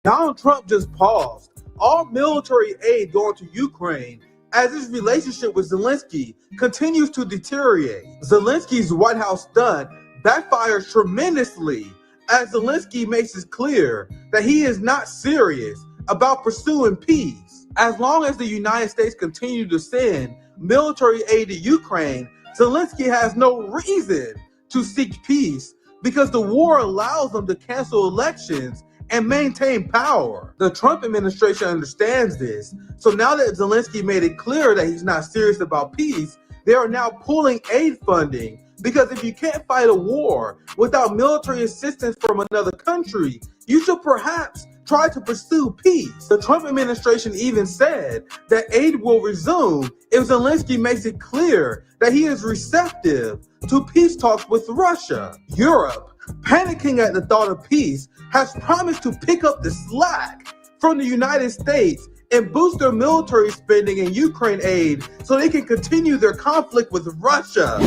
Donald Trump just paused all military aid going to Ukraine as his relationship with Zelensky continues to deteriorate. Zelensky's White House stunt backfires tremendously as Zelensky makes it clear that he is not serious about pursuing peace. As long as the United States continue to send military aid to Ukraine, Zelensky has no reason to seek peace because the war allows them to cancel elections and maintain power. The Trump administration understands this. So now that Zelensky made it clear that he's not serious about peace, they are now pulling aid funding. Because if you can't fight a war without military assistance from another country, you should perhaps try to pursue peace. The Trump administration even said that aid will resume if Zelensky makes it clear that he is receptive to peace talks with Russia. Europe, panicking at the thought of peace, has promised to pick up the slack from the United States and boost their military spending and Ukraine aid so they can continue their conflict with Russia.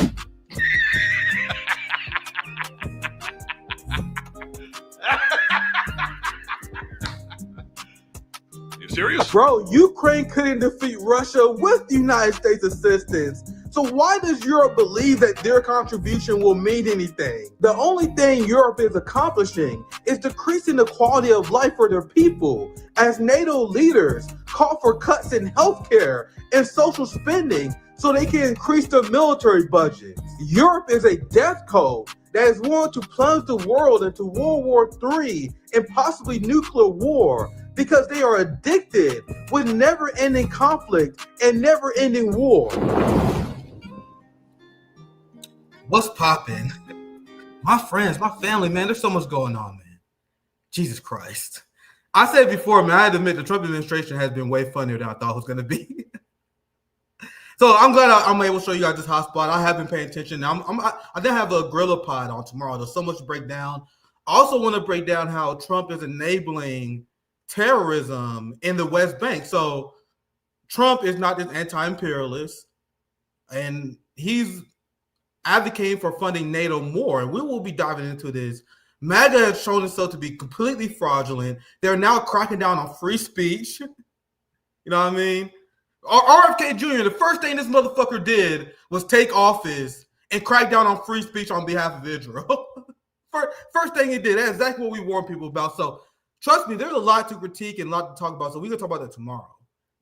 You serious? Bro, Ukraine couldn't defeat Russia with the United States assistance. So why does Europe believe that their contribution will mean anything? The only thing Europe is accomplishing is decreasing the quality of life for their people, as NATO leaders call for cuts in healthcare and social spending so they can increase their military budgets. Europe is a death code that is willing to plunge the world into World War III and possibly nuclear war because they are addicted with never-ending conflict and never-ending war. What's poppin'? My friends, my family, man, there's so much going on, man. Jesus Christ. I said before, man, I had to admit the Trump administration has been way funnier than I thought it was going to be. So I'm glad I'm able to show you guys this hotspot. I have been paying attention. I didn't have a Gorilla Pod on tomorrow. There's so much to break down. I also want to break down how Trump is enabling terrorism in the West Bank. So Trump is not this anti-imperialist, and he's advocating for funding NATO more, and we will be diving into this. MAGA has shown itself to be completely fraudulent. They're now cracking down on free speech. You know what I mean? RFK Jr., the first thing this motherfucker did was take office and crack down on free speech on behalf of Israel. First thing he did. That's exactly what we warn people about. So trust me, there's a lot to critique and a lot to talk about. So we're going to talk about that tomorrow.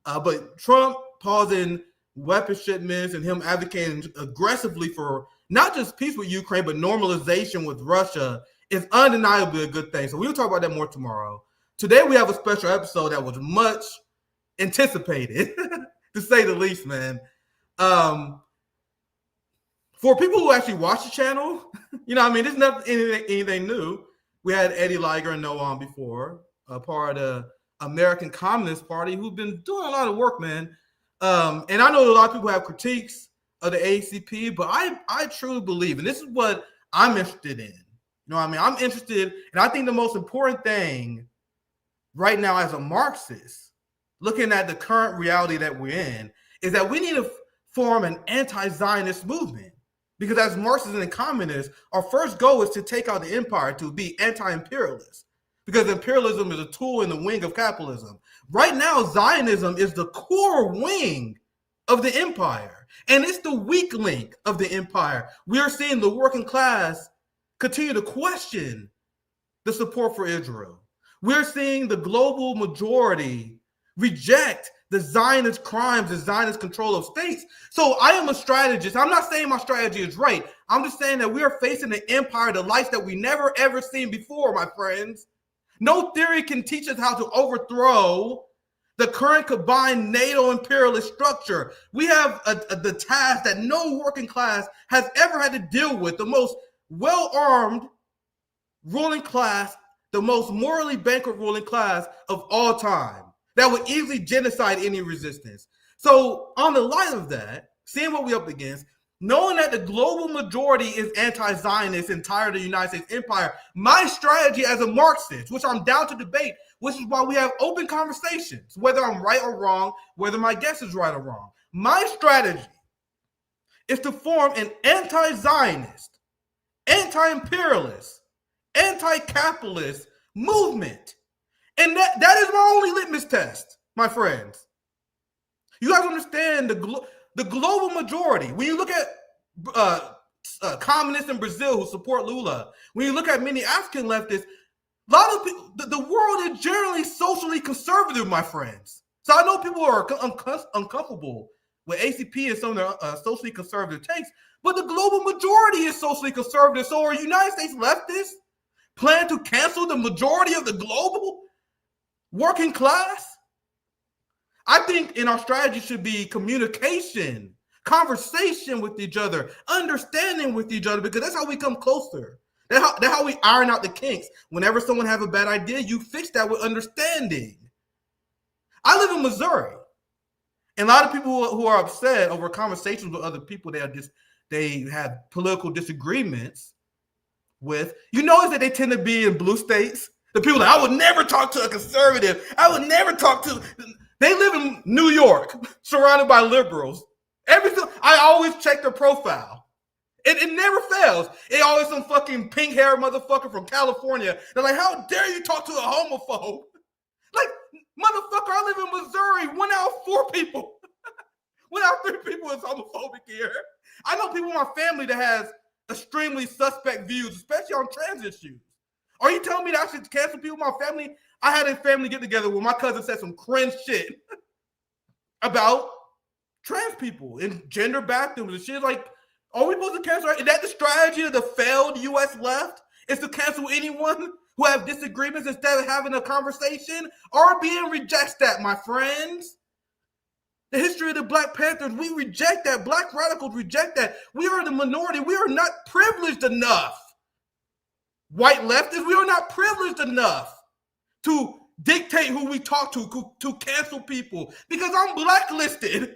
But Trump pausing weapon shipments and him advocating aggressively for not just peace with Ukraine, but normalization with Russia is undeniably a good thing. So we'll talk about that more tomorrow. Today we have a special episode that was much anticipated, to say the least, man. For people who actually watch the channel, you know what I mean? It's not anything new. We had Eddie Liger and Noah on before, a part of the American Communist Party, who've been doing a lot of work, man. And I know a lot of people have critiques of the ACP, but I truly believe, and this is what I'm interested in. You know what I mean? I'm interested, and I think the most important thing right now as a Marxist, looking at the current reality that we're in, is that we need to form an anti-Zionist movement. Because as Marxists and communists, our first goal is to take out the empire, to be anti-imperialist. Because imperialism is a tool in the wing of capitalism. Right now, Zionism is the core wing of the empire. And it's the weak link of the empire. We are seeing the working class continue to question the support for Israel. We're seeing the global majority reject the Zionist crimes, the Zionist control of states. So I am a strategist. I'm not saying my strategy is right. I'm just saying that we are facing an empire, the likes that we never ever seen before, my friends. No theory can teach us how to overthrow the current combined NATO imperialist structure. We have the task that no working class has ever had to deal with, the most well-armed ruling class, the most morally bankrupt ruling class of all time that would easily genocide any resistance. So on the light of that, seeing what we're up against, knowing that the global majority is anti-Zionist and tired of the United States empire, my strategy as a Marxist, which I'm down to debate, which is why we have open conversations, whether I'm right or wrong, whether my guess is right or wrong. My strategy is to form an anti-Zionist, anti-imperialist, anti-capitalist movement. And that is my only litmus test, my friends. You guys understand the global majority. When you look at communists in Brazil who support Lula, when you look at many African leftists, a lot of people, the world is generally socially conservative, my friends. So I know people are uncomfortable with ACP and some of their socially conservative takes, but the global majority is socially conservative. So are United States leftists plan to cancel the majority of the global working class? I think in our strategy should be communication, conversation with each other, understanding with each other, because that's how we come closer. That's how we iron out the kinks. Whenever someone has a bad idea, you fix that with understanding. I live in Missouri, and a lot of people who are upset over conversations with other people they have political disagreements with, you notice that they tend to be in blue states. The people that I would never talk to a conservative. I would never talk to. They live in New York, surrounded by liberals. I always check their profile. It never fails. It always some fucking pink hair motherfucker from California. They're like, how dare you talk to a homophobe? Like, motherfucker, I live in Missouri. 1 out of 4 people. 1 out of 3 people is homophobic here. I know people in my family that has extremely suspect views, especially on trans issues. Are you telling me that I should cancel people in my family? I had a family get together where my cousin said some cringe shit about trans people and gender bathrooms and shit. Like, are we supposed to cancel? Is that the strategy of the failed U.S. left? Is to cancel anyone who have disagreements instead of having a conversation? RBN rejects that, my friends. The history of the Black Panthers, we reject that. Black radicals reject that. We are the minority. We are not privileged enough. White leftists, we are not privileged enough to dictate who we talk to cancel people, because I'm blacklisted.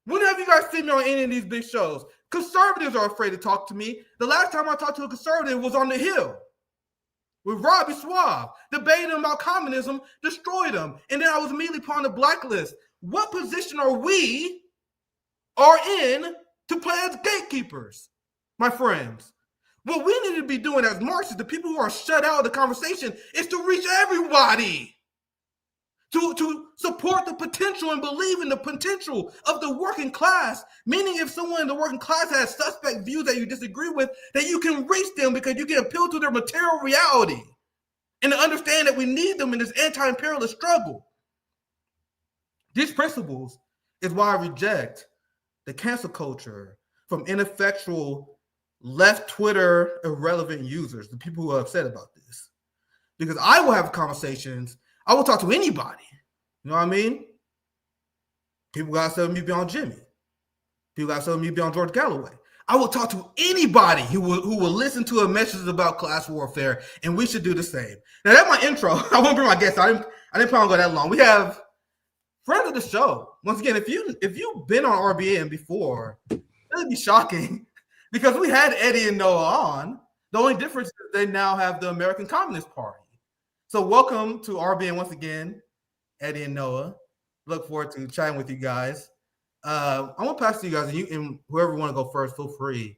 When have you guys seen me on any of these big shows? Conservatives are afraid to talk to me. The last time I talked to a conservative was on the Hill with Robbie Schwab, debating about communism, destroyed him. And then I was immediately put on the blacklist. What position are we in to play as gatekeepers, my friends? What we need to be doing as Marxists, the people who are shut out of the conversation, is to reach everybody. To support the potential and believe in the potential of the working class. Meaning if someone in the working class has suspect views that you disagree with, that you can reach them because you can appeal to their material reality and to understand that we need them in this anti-imperialist struggle. These principles is why I reject the cancel culture from ineffectual left Twitter irrelevant users, the people who are upset about this. Because I will have conversations. I will talk to anybody. You know what I mean? People got to tell me beyond Jimmy. People got to tell me beyond George Galloway. I will talk to anybody who will listen to a message about class warfare, and we should do the same. Now, that's my intro. I won't bring my guests. I didn't plan on going that long. We have friends of the show. Once again, if you've been on RBN before, it'd be shocking because we had Eddie and Noah on. The only difference is they now have the American Communist Party. So welcome to RBN once again, Eddie and Noah. Look forward to chatting with you guys. I'm gonna pass to you guys, and whoever want to go first, feel free,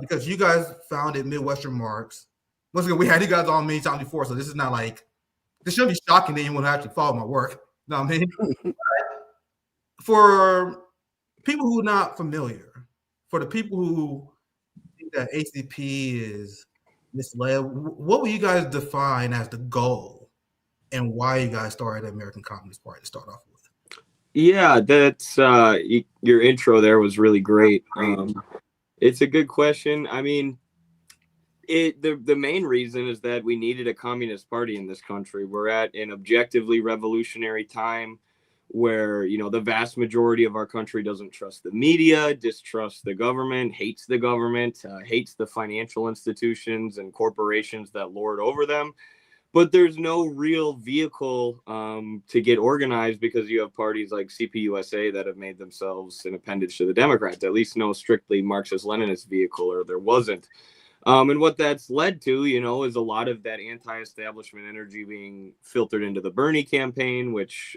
because you guys founded Midwestern Marks. Once again, we had you guys on many times before, so this is not like this shouldn't be shocking to anyone who actually follow my work. You know what I mean? For people who are not familiar, for the people who think that ACP is misled, what would you guys define as the goal and why you guys started the American Communist Party to start off with? Yeah, that's your intro there was really great. It's a good question. I mean, the main reason is that we needed a communist party in this country. We're at an objectively revolutionary time where, the vast majority of our country doesn't trust the media, distrusts the government, hates the government, hates the financial institutions and corporations that lord over them. But there's no real vehicle to get organized because you have parties like CPUSA that have made themselves an appendage to the Democrats, at least no strictly Marxist-Leninist vehicle, or there wasn't. And what that's led to, is a lot of that anti-establishment energy being filtered into the Bernie campaign, which,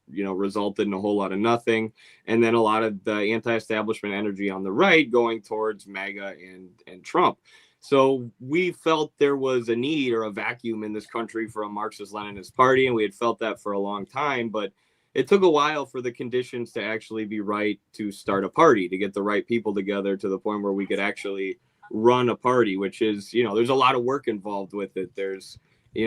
resulted in a whole lot of nothing. And then a lot of the anti-establishment energy on the right going towards MAGA and Trump. So we felt there was a need or a vacuum in this country for a Marxist-Leninist party, and we had felt that for a long time, but it took a while for the conditions to actually be right to start a party, to get the right people together to the point where we could actually run a party, which is, there's a lot of work involved with it. There's,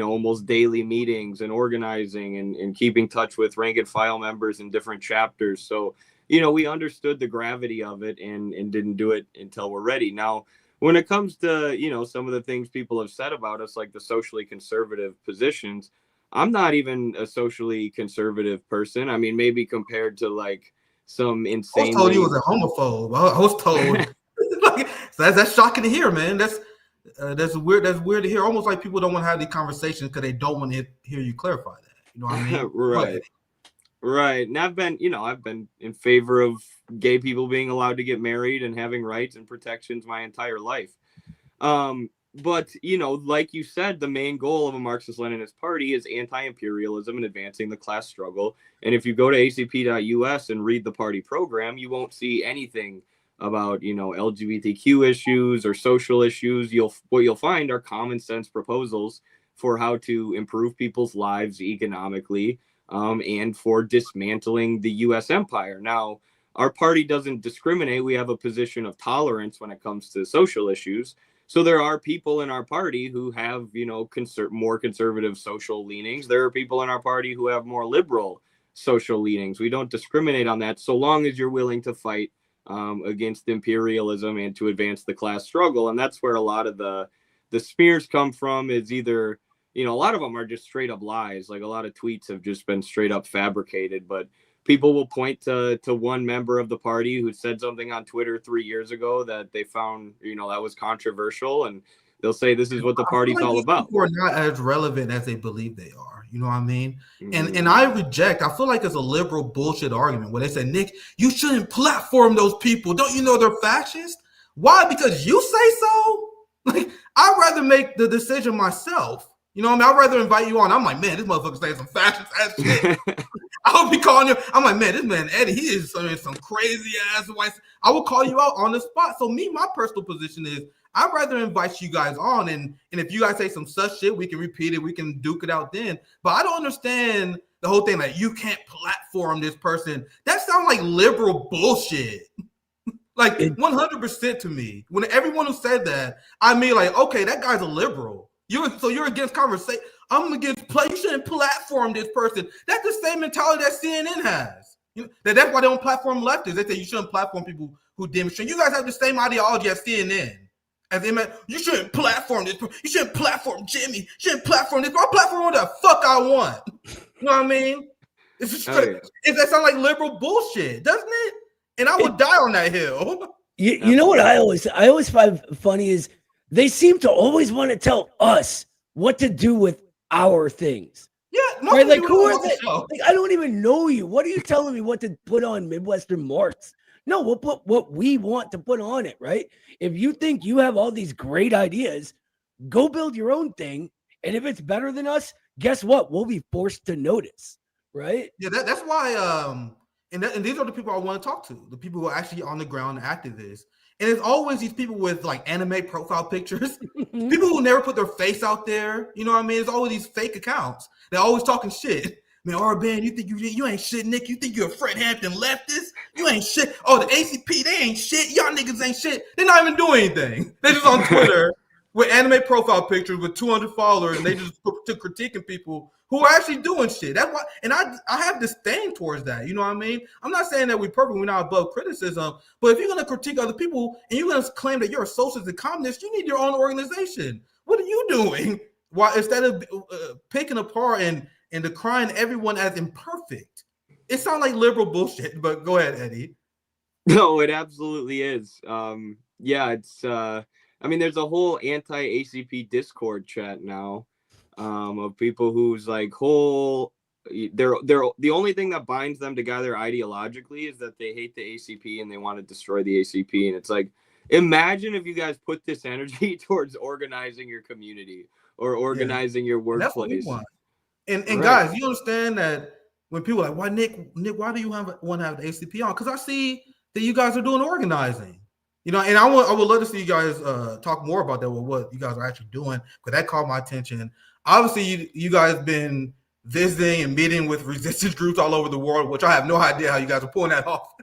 almost daily meetings and organizing and keeping touch with rank and file members in different chapters. So, we understood the gravity of it and didn't do it until we're ready. Now, when it comes to, some of the things people have said about us, like the socially conservative positions, I'm not even a socially conservative person. I mean, maybe compared to like some insane. I was told he was a homophobe. I was told. So that's shocking to hear, man. That's weird. That's weird to hear. Almost like people don't want to have the conversation because they don't want to hear you clarify that. You know what I mean? Right. Right. And I've been in favor of gay people being allowed to get married and having rights and protections my entire life. But, like you said, the main goal of a Marxist-Leninist party is anti-imperialism and advancing the class struggle. And if you go to acp.us and read the party program, you won't see anything about, LGBTQ issues or social issues. What you'll find are common sense proposals for how to improve people's lives economically, and for dismantling the U.S. empire. Now, our party doesn't discriminate. We have a position of tolerance when it comes to social issues. So there are people in our party who have, more conservative social leanings. There are people in our party who have more liberal social leanings. We don't discriminate on that so long as you're willing to fight against imperialism and to advance the class struggle. And that's where a lot of the smears come from. Is either, a lot of them are just straight up lies. Like a lot of tweets have just been straight up fabricated, but people will point to one member of the party who said something on Twitter 3 years ago that they found, that was controversial, and they'll say this is what the party's all about. People are not as relevant as they believe they are. You know what I mean? Mm-hmm. And I feel like it's a liberal bullshit argument where they say, Nick, you shouldn't platform those people. Don't you know they're fascist? Why? Because you say so? Like, I'd rather make the decision myself. You know what I mean? I'd rather invite you on. I'm like, man, this motherfucker's saying some fascist ass shit. I would be calling you. I'm like, man, this man Eddie, he is some crazy ass white. I will call you out on the spot. So my personal position is I'd rather invite you guys on, and if you guys say some such shit, we can repeat it, we can duke it out then. But I don't understand the whole thing like you can't platform this person. That sounds like liberal bullshit. Like 100% to me. When everyone who said that, I mean, like, okay, that guy's a liberal. You're against conversation. I'm against play. You shouldn't platform this person. That's the same mentality that CNN has. That's why they don't platform leftists. They say you shouldn't platform people who demonstrate. You guys have the same ideology as CNN. As they meant, you shouldn't platform this. You shouldn't platform Jimmy. You shouldn't platform this. I'll platform what the fuck I want. You know what I mean? It's just that sounds like liberal bullshit, doesn't it? And I would die on that hill. You know what I always find funny is they seem to always want to tell us what to do with our things. Yeah, right? Like who are they? Like, I don't even know you. What are you telling me what to put on Midwestern Marks? No, we'll put what we want to put on it, right? If you think you have all these great ideas, go build your own thing. And if it's better than us, guess what? We'll be forced to notice, right? Yeah, that's why. And these are the people I want to talk to, the people who are actually on the ground activists. And it's always these people with like anime profile pictures, people who never put their face out there. You know what I mean? It's always these fake accounts. They're always talking shit. Man, RBN, you think you ain't shit, Nick? You think you're a Fred Hampton leftist? You ain't shit. Oh, the ACP, they ain't shit. Y'all niggas ain't shit. They're not even doing anything. They're just on Twitter with anime profile pictures with 200 followers, and they just critiquing people who are actually doing shit. That's why, and I have disdain towards that. You know what I mean? I'm not saying that we're perfect. We're not above criticism. But if you're going to critique other people and you're going to claim that you're a socialist and communist, you need your own organization. What are you doing? Why, instead of picking apart and decrying everyone as imperfect? It sounds like liberal bullshit, but go ahead, Eddie. No, it absolutely is. Yeah, it's, I mean, there's a whole anti-ACP Discord chat now of people who's like they're the only thing that binds them together ideologically is that they hate the ACP and they want to destroy the ACP. And it's like, imagine if you guys put this energy towards organizing your community or organizing your workplace. That's what we want. And right. Guys, you understand that when people are like, why Nick, why do you want to have the ACP on? Because I see that you guys are doing organizing. You know, and I would love to see you guys talk more about that with what you guys are actually doing, because that caught my attention. Obviously, you guys been visiting and meeting with resistance groups all over the world, which I have no idea how you guys are pulling that off.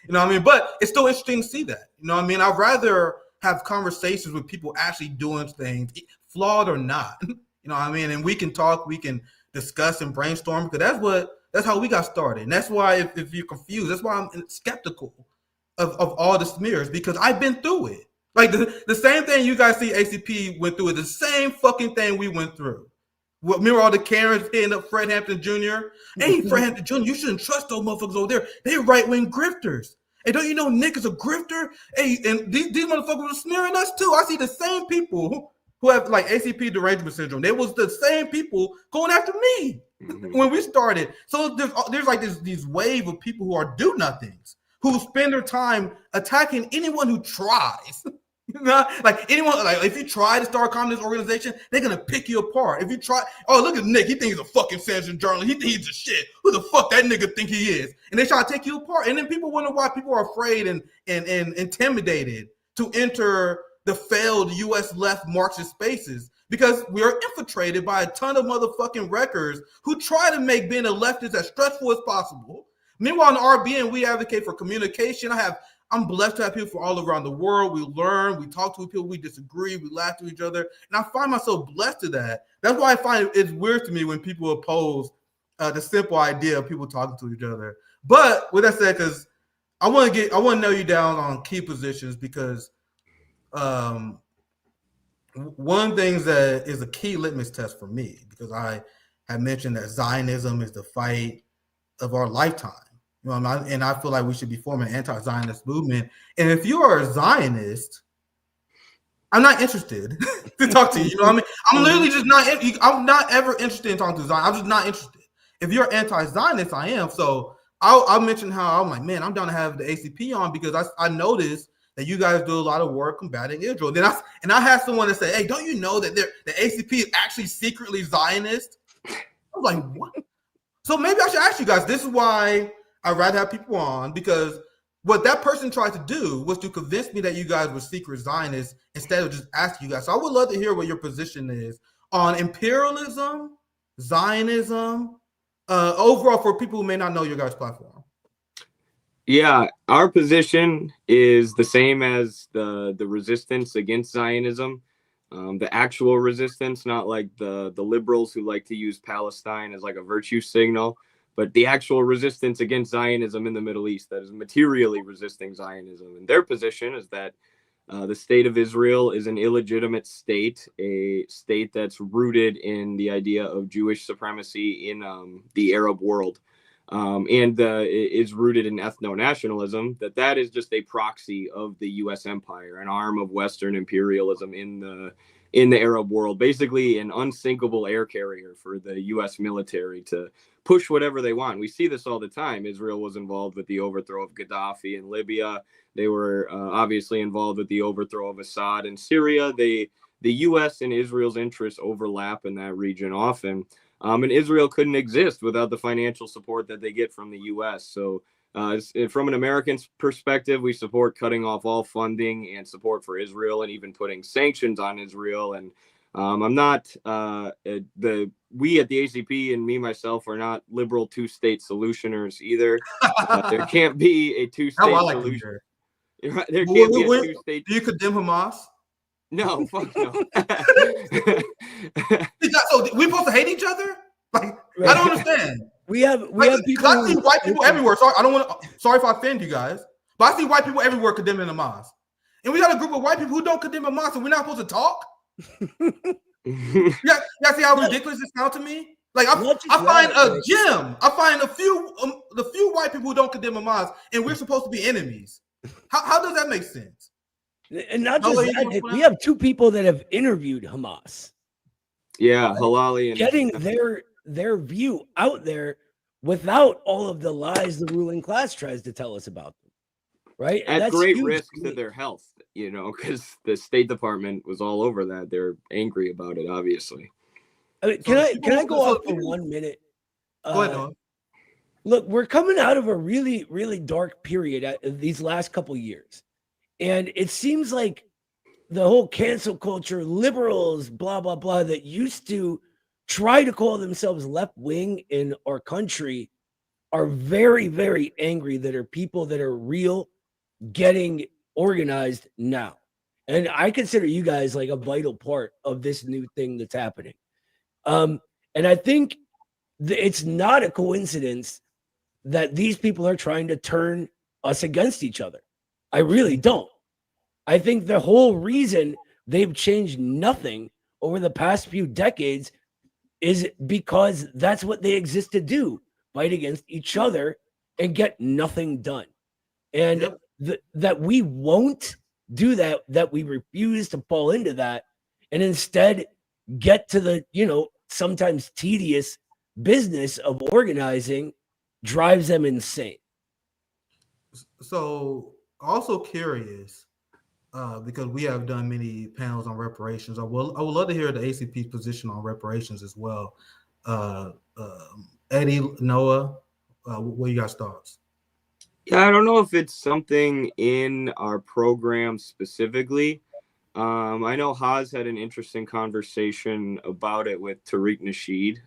You know what I mean? But it's still interesting to see that. You know what I mean? I'd rather have conversations with people actually doing things, flawed or not. You know what I mean? And we can talk, we can discuss and brainstorm, because that's how we got started. And that's why if you're confused, that's why I'm skeptical of all the smears, because I've been through it. Like the same thing you guys see ACP went through is the same fucking thing we went through. Remember all the Karens hitting up Fred Hampton Jr.? Hey, Fred Hampton Jr., you shouldn't trust those motherfuckers over there. They're right-wing grifters. Hey, don't you know Nick is a grifter? Hey, and these motherfuckers were smearing us too. I see the same people who have like ACP derangement syndrome. They was the same people going after me when we started. So there's like these wave of people who are do-nothings, who spend their time attacking anyone who tries. You know, like anyone, like if you try to start a communist organization, they're gonna pick you apart. If you try, oh look at Nick, he thinks he's a fucking citizen journalist. He thinks he's a shit. Who the fuck that nigga think he is? And they try to take you apart. And then people wonder why people are afraid and intimidated to enter the failed U.S. left Marxist spaces, because we are infiltrated by a ton of motherfucking wreckers who try to make being a leftist as stressful as possible. Meanwhile, in RBN, we advocate for communication. I'm blessed to have people from all around the world. We learn, we talk to people, we disagree, we laugh to each other. And I find myself blessed to that. That's why I find it's weird to me when people oppose the simple idea of people talking to each other. But with that said, because I want to nail you down on key positions, because one of the things that is a key litmus test for me, because I have mentioned that Zionism is the fight of our lifetime. You know, and I feel like we should be forming an anti-Zionist movement. And if you are a Zionist, I'm not interested to talk to you. You know what I mean? I'm literally just not. I'm not ever interested in talking to Zion. I'm just not interested. If you're anti-Zionist, I am. So I'll mention how I'm like, man, I'm down to have the ACP on, because I noticed that you guys do a lot of work combating Israel. Then I had someone to say, hey, don't you know that the ACP is actually secretly Zionist? I was like, what? So maybe I should ask you guys. This is why I'd rather have people on, because what that person tried to do was to convince me that you guys were secret Zionists instead of just asking you guys. So I would love to hear what your position is on imperialism, Zionism, overall, for people who may not know your guys' platform. Yeah, our position is the same as the resistance against Zionism, the actual resistance, not like the liberals who like to use Palestine as like a virtue signal, but the actual resistance against Zionism in the Middle East that is materially resisting Zionism. And their position is that the state of Israel is an illegitimate state, a state that's rooted in the idea of Jewish supremacy in the Arab world, and is rooted in ethno-nationalism, that is just a proxy of the U.S. empire, an arm of Western imperialism in the Arab world, basically an unsinkable air carrier for the U.S. military to push whatever they want. We see this all the time. Israel was involved with the overthrow of Gaddafi in Libya. They were obviously involved with the overthrow of Assad in Syria. The U.S. and Israel's interests overlap in that region often. And Israel couldn't exist without the financial support that they get from the U.S. So from an American perspective, we support cutting off all funding and support for Israel, and even putting sanctions on Israel. And I'm not we at the ACP and me myself are not liberal two-state solutioners either. There can't be a two-state solution. There can't be a two-state. Do you condemn Hamas? No, fuck no. So we supposed to hate each other? Like, I don't understand. We have people. I see white people everywhere. Sorry if I offend you guys, but I see white people everywhere condemning Hamas, and we got a group of white people who don't condemn Hamas, and we're not supposed to talk. Yeah, see how ridiculous this sounds to me? Like I find a gym. I find the few white people who don't condemn Hamas, and we're supposed to be enemies. How does that make sense? And not just that, we have two people that have interviewed Hamas. Yeah, Halali, and getting their view out there without all of the lies the ruling class tries to tell us about them, right? At great risk to their health, you know, because the State Department was all over that. They're angry about it, obviously. I mean, can I go off for 1 minute? Go ahead, Noah. Look, we're coming out of a really, really dark period these last couple years. And it seems like the whole cancel culture, liberals, blah, blah, blah, that used to try to call themselves left wing in our country are very, very angry that are people that are real getting organized now. And I consider you guys like a vital part of this new thing that's happening. And I think it's not a coincidence that these people are trying to turn us against each other. I really don't. I think the whole reason they've changed nothing over the past few decades is because that's what they exist to do, fight against each other and get nothing done. And that we won't do that, that we refuse to fall into that and instead get to the, sometimes tedious business of organizing drives them insane. So also curious, because we have done many panels on reparations. I would love to hear the ACP's position on reparations as well. Eddie, Noah, what are you guys' thoughts? Yeah, I don't know if it's something in our program specifically. I know Haas had an interesting conversation about it with Tariq Nasheed,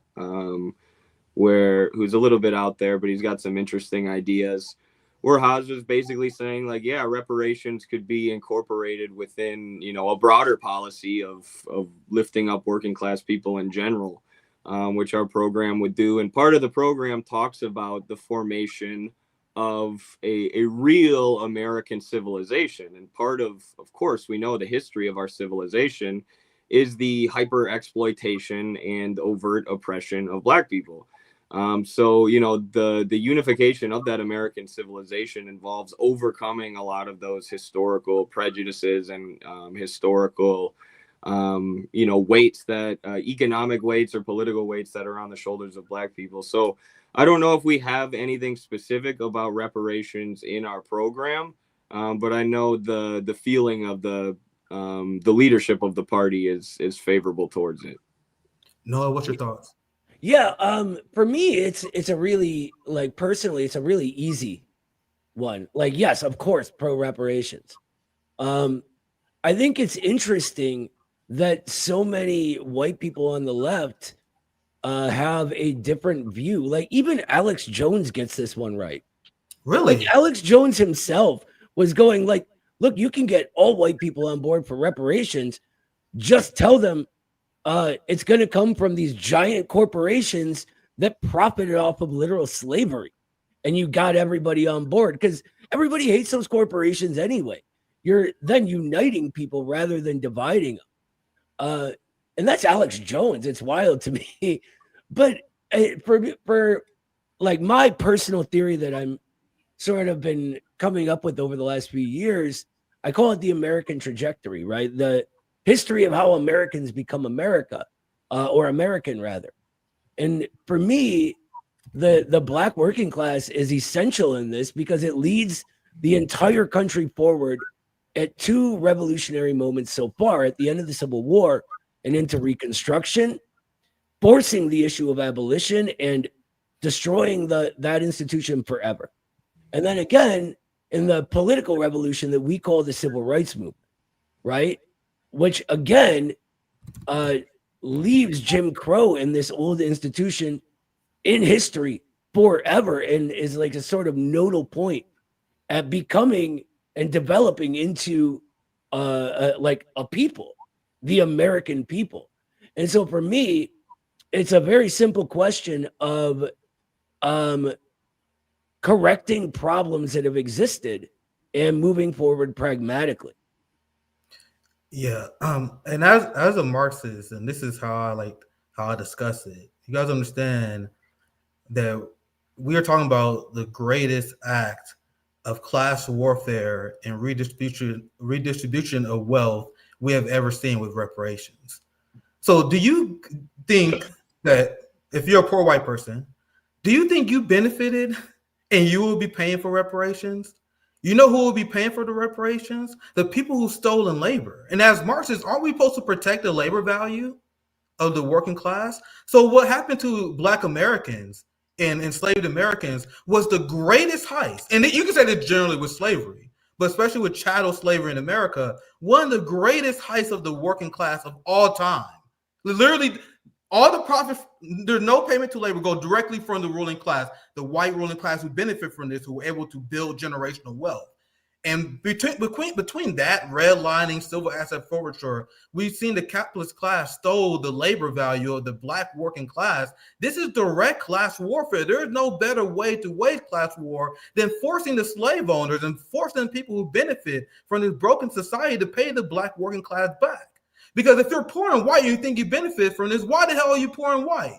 who's a little bit out there, but he's got some interesting ideas. Where Haas was basically saying, like, yeah, reparations could be incorporated within, a broader policy of lifting up working class people in general, which our program would do. And part of the program talks about the formation of a real American civilization. And part of course, we know the history of our civilization is the hyper exploitation and overt oppression of Black people. So, the unification of that American civilization involves overcoming a lot of those historical prejudices and historical, weights that economic weights or political weights that are on the shoulders of Black people. So I don't know if we have anything specific about reparations in our program, but I know the feeling of the leadership of the party is favorable towards it. Noah, what's your thoughts? Yeah, for me, it's a really, personally, it's a really easy one. Yes, of course, pro reparations. I think it's interesting that so many white people on the left have a different view. Even Alex Jones gets this one right. Really? Alex Jones himself was going look, you can get all white people on board for reparations. Just tell them it's going to come from these giant corporations that profited off of literal slavery. And you got everybody on board because everybody hates those corporations anyway. You're then uniting people rather than dividing them. And that's Alex Jones. It's wild to me. But for my personal theory that I'm sort of been coming up with over the last few years, I call it the American trajectory, right? The history of how Americans become America, or American rather. And for me, the Black working class is essential in this because it leads the entire country forward at two revolutionary moments so far, at the end of the Civil War and into Reconstruction, forcing the issue of abolition and destroying that institution forever. And then again, in the political revolution that we call the Civil Rights Movement, right? Which again leaves Jim Crow in this old institution in history forever and is like a sort of nodal point at becoming and developing into a people, the American people. And so for me, it's a very simple question of correcting problems that have existed and moving forward pragmatically. Yeah, and as a Marxist, and this is how I discuss it. You guys understand that we are talking about the greatest act of class warfare and redistribution of wealth we have ever seen with reparations. So, do you think that if you're a poor white person, do you think you benefited and you will be paying for reparations? You know who will be paying for the reparations? The people who stolen labor. And as Marxists, aren't we supposed to protect the labor value of the working class? So what happened to Black Americans and enslaved Americans was the greatest heist. And you can say that generally with slavery, but especially with chattel slavery in America, one of the greatest heights of the working class of all time. Literally, all the profit, there's no payment to labor, go directly from the ruling class, the white ruling class who benefit from this, who were able to build generational wealth. And between that redlining civil asset forfeiture, we've seen the capitalist class stole the labor value of the black working class. This is direct class warfare. There is no better way to wage class war than forcing the slave owners and forcing people who benefit from this broken society to pay the black working class back. Because if you're poor and white, you think you benefit from this. Why the hell are you poor and white?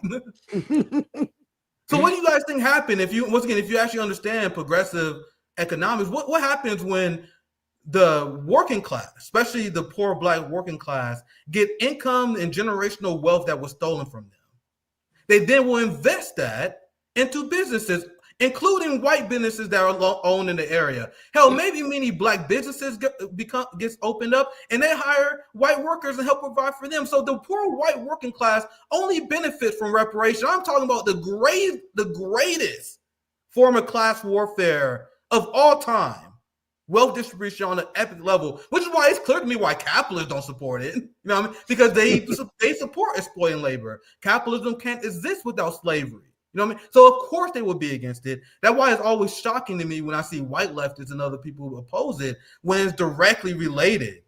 So what do you guys think happened if you actually understand progressive economics? What happens when the working class, especially the poor black working class, get income and generational wealth that was stolen from them? They then will invest that into businesses, including white businesses that are owned in the area. Hell, maybe many black businesses gets opened up and they hire white workers and help provide for them. So the poor white working class only benefit from reparation. I'm talking about the greatest form of class warfare of all time. Wealth distribution on an epic level, which is why it's clear to me why capitalists don't support it. You know what I mean? Because they support exploiting labor. Capitalism can't exist without slavery. You know what I mean? So of course they would be against it. That's why it's always shocking to me when I see white leftists and other people who oppose it when it's directly related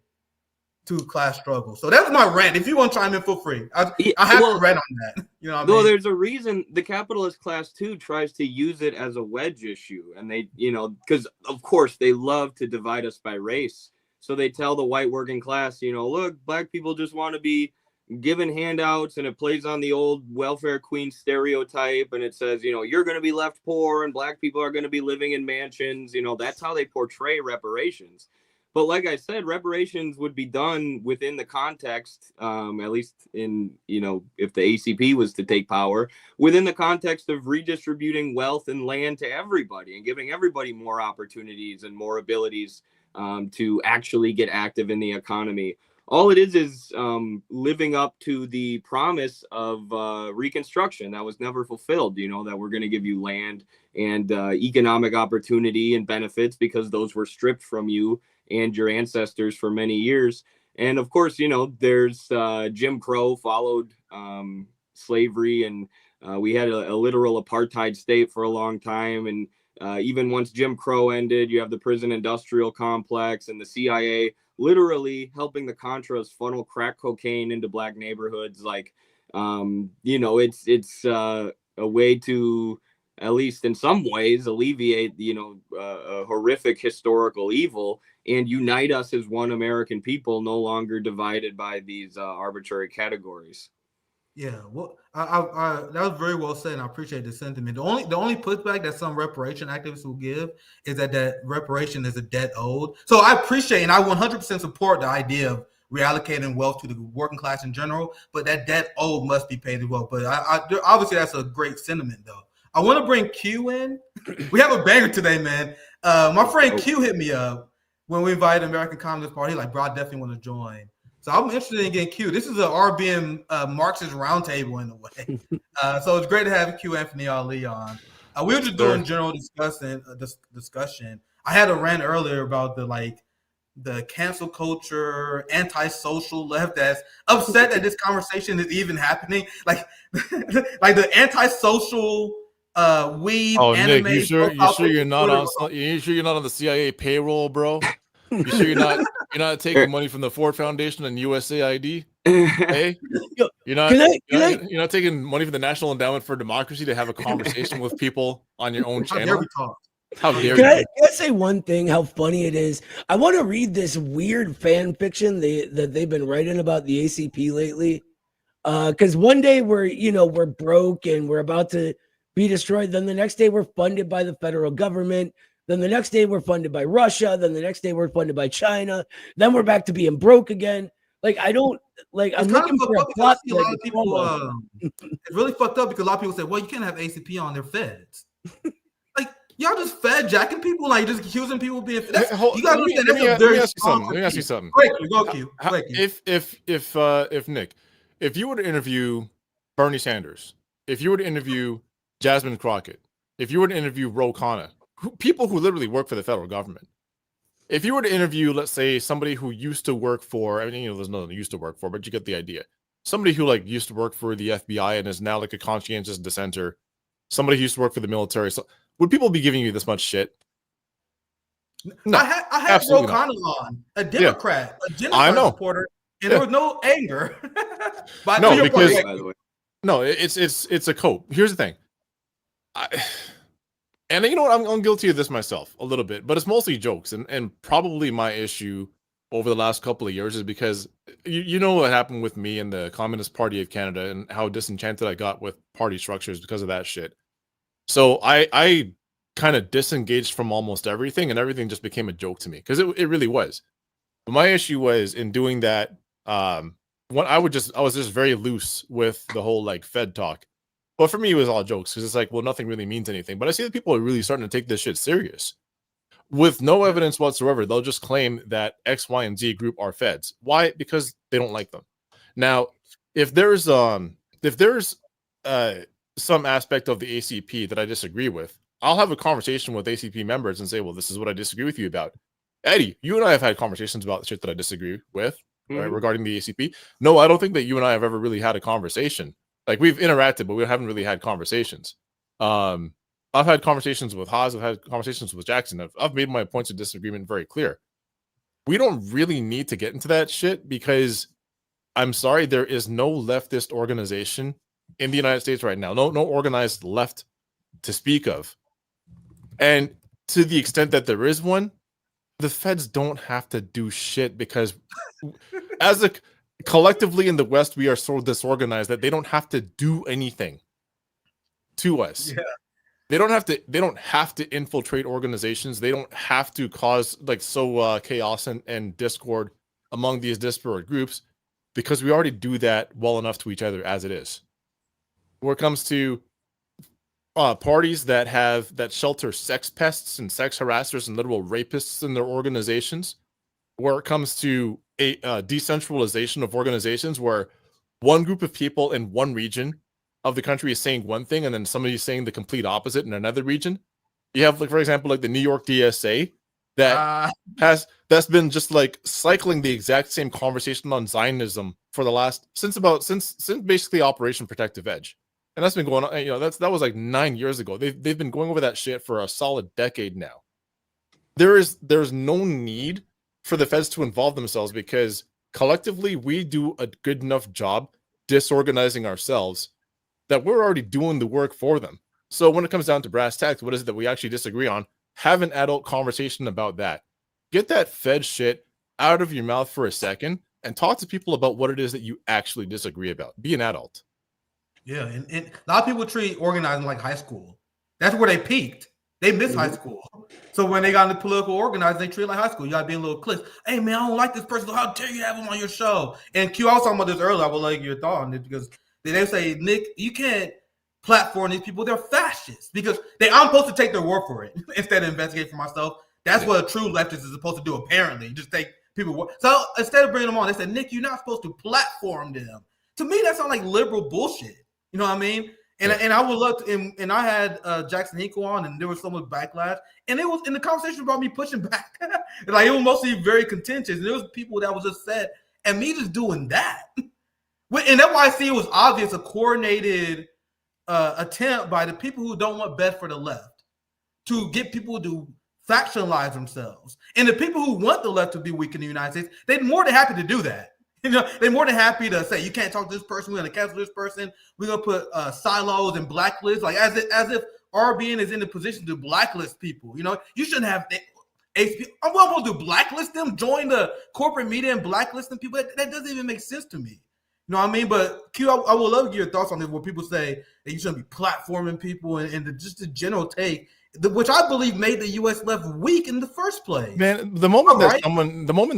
to class struggle. So that's my rant. If you want to chime in, feel free. I have to rant on that. You know what I mean? There's a reason the capitalist class too tries to use it as a wedge issue, and they, because of course they love to divide us by race. So they tell the white working class, look, black people just want to be given handouts, and it plays on the old welfare queen stereotype, and it says, you're going to be left poor and black people are going to be living in mansions. That's how they portray reparations. But like I said, reparations would be done within the context, at least in, if the ACP was to take power, within the context of redistributing wealth and land to everybody and giving everybody more opportunities and more abilities to actually get active in the economy. All it is living up to the promise of Reconstruction that was never fulfilled, that we're going to give you land and economic opportunity and benefits because those were stripped from you and your ancestors for many years. And of course, there's Jim Crow followed slavery, and we had a literal apartheid state for a long time. And even once Jim Crow ended, you have the prison industrial complex and the CIA literally helping the Contras funnel crack cocaine into black neighborhoods. Like, it's a way to, at least in some ways, alleviate, a horrific historical evil and unite us as one American people, no longer divided by these arbitrary categories. Yeah, well, I that was very well said, and I appreciate the sentiment. The only pushback that some reparation activists will give is that reparation is a debt owed. So I appreciate and I 100% support the idea of reallocating wealth to the working class in general, but that debt owed must be paid as well. But obviously that's a great sentiment, though. I want to bring Q in. We have a banger today, man. My friend Q hit me up when we invited the American Communist Party. Like, bro, I definitely want to join. So I'm interested in getting Q. This is an RBN Marxist roundtable in a way. So it's great to have Q Anthony Ali on. We were just doing general discussion. I had a rant earlier about the cancel culture, antisocial left that's upset that this conversation is even happening. Like the antisocial weed. Oh, anime, Nick, you sure you're not on the CIA payroll, bro? You sure you're not taking money from the Ford Foundation and USAID? Hey, you're not taking money from the National Endowment for Democracy to have a conversation with people on your own channel? How dare you? Can I say one thing? How funny it is. I want to read this weird fan fiction that they've been writing about the ACP lately. Because one day we're broke and we're about to be destroyed. Then the next day we're funded by the federal government. Then the next day we're funded by Russia. Then the next day we're funded by China. Then we're back to being broke again. Like, I don't like. I'm looking for a plot. It's really fucked up because a lot of people say, "Well, you can't have ACP on their feds." Like, y'all just fed jacking people, like just accusing people of being. You got to understand. Let me ask you something. Go, Q. If Nick, if you were to interview Bernie Sanders, if you were to interview Jasmine Crockett, if you were to interview Ro Khanna, people who literally work for the federal government, if you were to interview, let's say, somebody who used to work for, I mean, there's no used to work for, but you get the idea. Somebody who like used to work for the FBI and is now like a conscientious dissenter. Somebody who used to work for the military. So would people be giving you this much shit? No, I had Ro Connell on, a Democrat, a genocide supporter, and there was no anger. But no, because by the way. No, it's a cope. Here's the thing. And you know what? I'm guilty of this myself a little bit, but it's mostly jokes. And probably my issue over the last couple of years is because you know what happened with me and the Communist Party of Canada and how disenchanted I got with party structures because of that shit. So I kind of disengaged from almost everything, and everything just became a joke to me because it really was. But my issue was in doing that. I was just very loose with the whole like Fed talk. But for me, it was all jokes because it's like, well, nothing really means anything. But I see that people are really starting to take this shit serious with no evidence whatsoever. They'll just claim that X, Y, and Z group are Feds. Why? Because they don't like them. Now, if there's some aspect of the ACP that I disagree with, I'll have a conversation with ACP members and say, well, this is what I disagree with you about. Eddie, you and I have had conversations about the shit that I disagree with, right, regarding the ACP. No, I don't think that you and I have ever really had a conversation. Like, we've interacted, but we haven't really had conversations. I've had conversations with Haas. I've had conversations with Jackson. I've made my points of disagreement very clear. We don't really need to get into that shit because, I'm sorry, there is no leftist organization in the United States right now. No organized left to speak of. And to the extent that there is one, the Feds don't have to do shit because collectively in the West, we are so disorganized that they don't have to do anything to us. Yeah. They don't have to infiltrate organizations. They don't have to cause chaos and discord among these disparate groups because we already do that well enough to each other as it is. Where it comes to parties that shelter sex pests and sex harassers and literal rapists in their organizations, where it comes to a decentralization of organizations where one group of people in one region of the country is saying one thing and then somebody's saying the complete opposite in another region. You have, like, for example, like the New York DSA that's been just like cycling the exact same conversation on Zionism for the since basically Operation Protective Edge. And that's been going on, that was like 9 years ago. They've been going over that shit for a solid decade now. There's no need for the Feds to involve themselves because collectively we do a good enough job disorganizing ourselves that we're already doing the work for them. So when it comes down to brass tacks, what is it that we actually disagree on? Have an adult conversation about that. Get that Fed shit out of your mouth for a second and talk to people about what it is that you actually disagree about. Be an adult. Yeah, and a lot of people treat organizing like high school. That's where they peaked. They missed high school. So when they got into political organizing, they treat it like high school. You got to be in little cliques. Hey, man, I don't like this person. How dare you have him on your show? And Q, I was talking about this earlier. I would like your thought on it because they say, Nick, you can't platform these people. They're fascists because I'm supposed to take their word for it instead of investigate for myself. That's what a true leftist is supposed to do, apparently. Just take people. So instead of bringing them on, they said, Nick, you're not supposed to platform them. To me, that sounds like liberal bullshit. You know what I mean? And I would love to, and I had Jackson Hinkle on, and there was so much backlash, and it was in the conversation about me pushing back. Like, it was mostly very contentious, and there was people that was just sad, and me just doing that. And that's why I see it was obvious, a coordinated attempt by the people who don't want best for the left to get people to factionalize themselves. And the people who want the left to be weak in the United States, they're more than happy to do that. They're more than happy to say, you can't talk to this person, we're going to cancel this person, we're going to put silos and blacklists, like as if RBN is in the position to blacklist people. You shouldn't have ACP. I'm supposed to blacklist them, join the corporate media and blacklist them people. That doesn't even make sense to me. You know what I mean? But Q, I would love to get your thoughts on this, where people say that you shouldn't be platforming people and just the general take, which I believe made the U.S. left weak in the first place. Man, the moment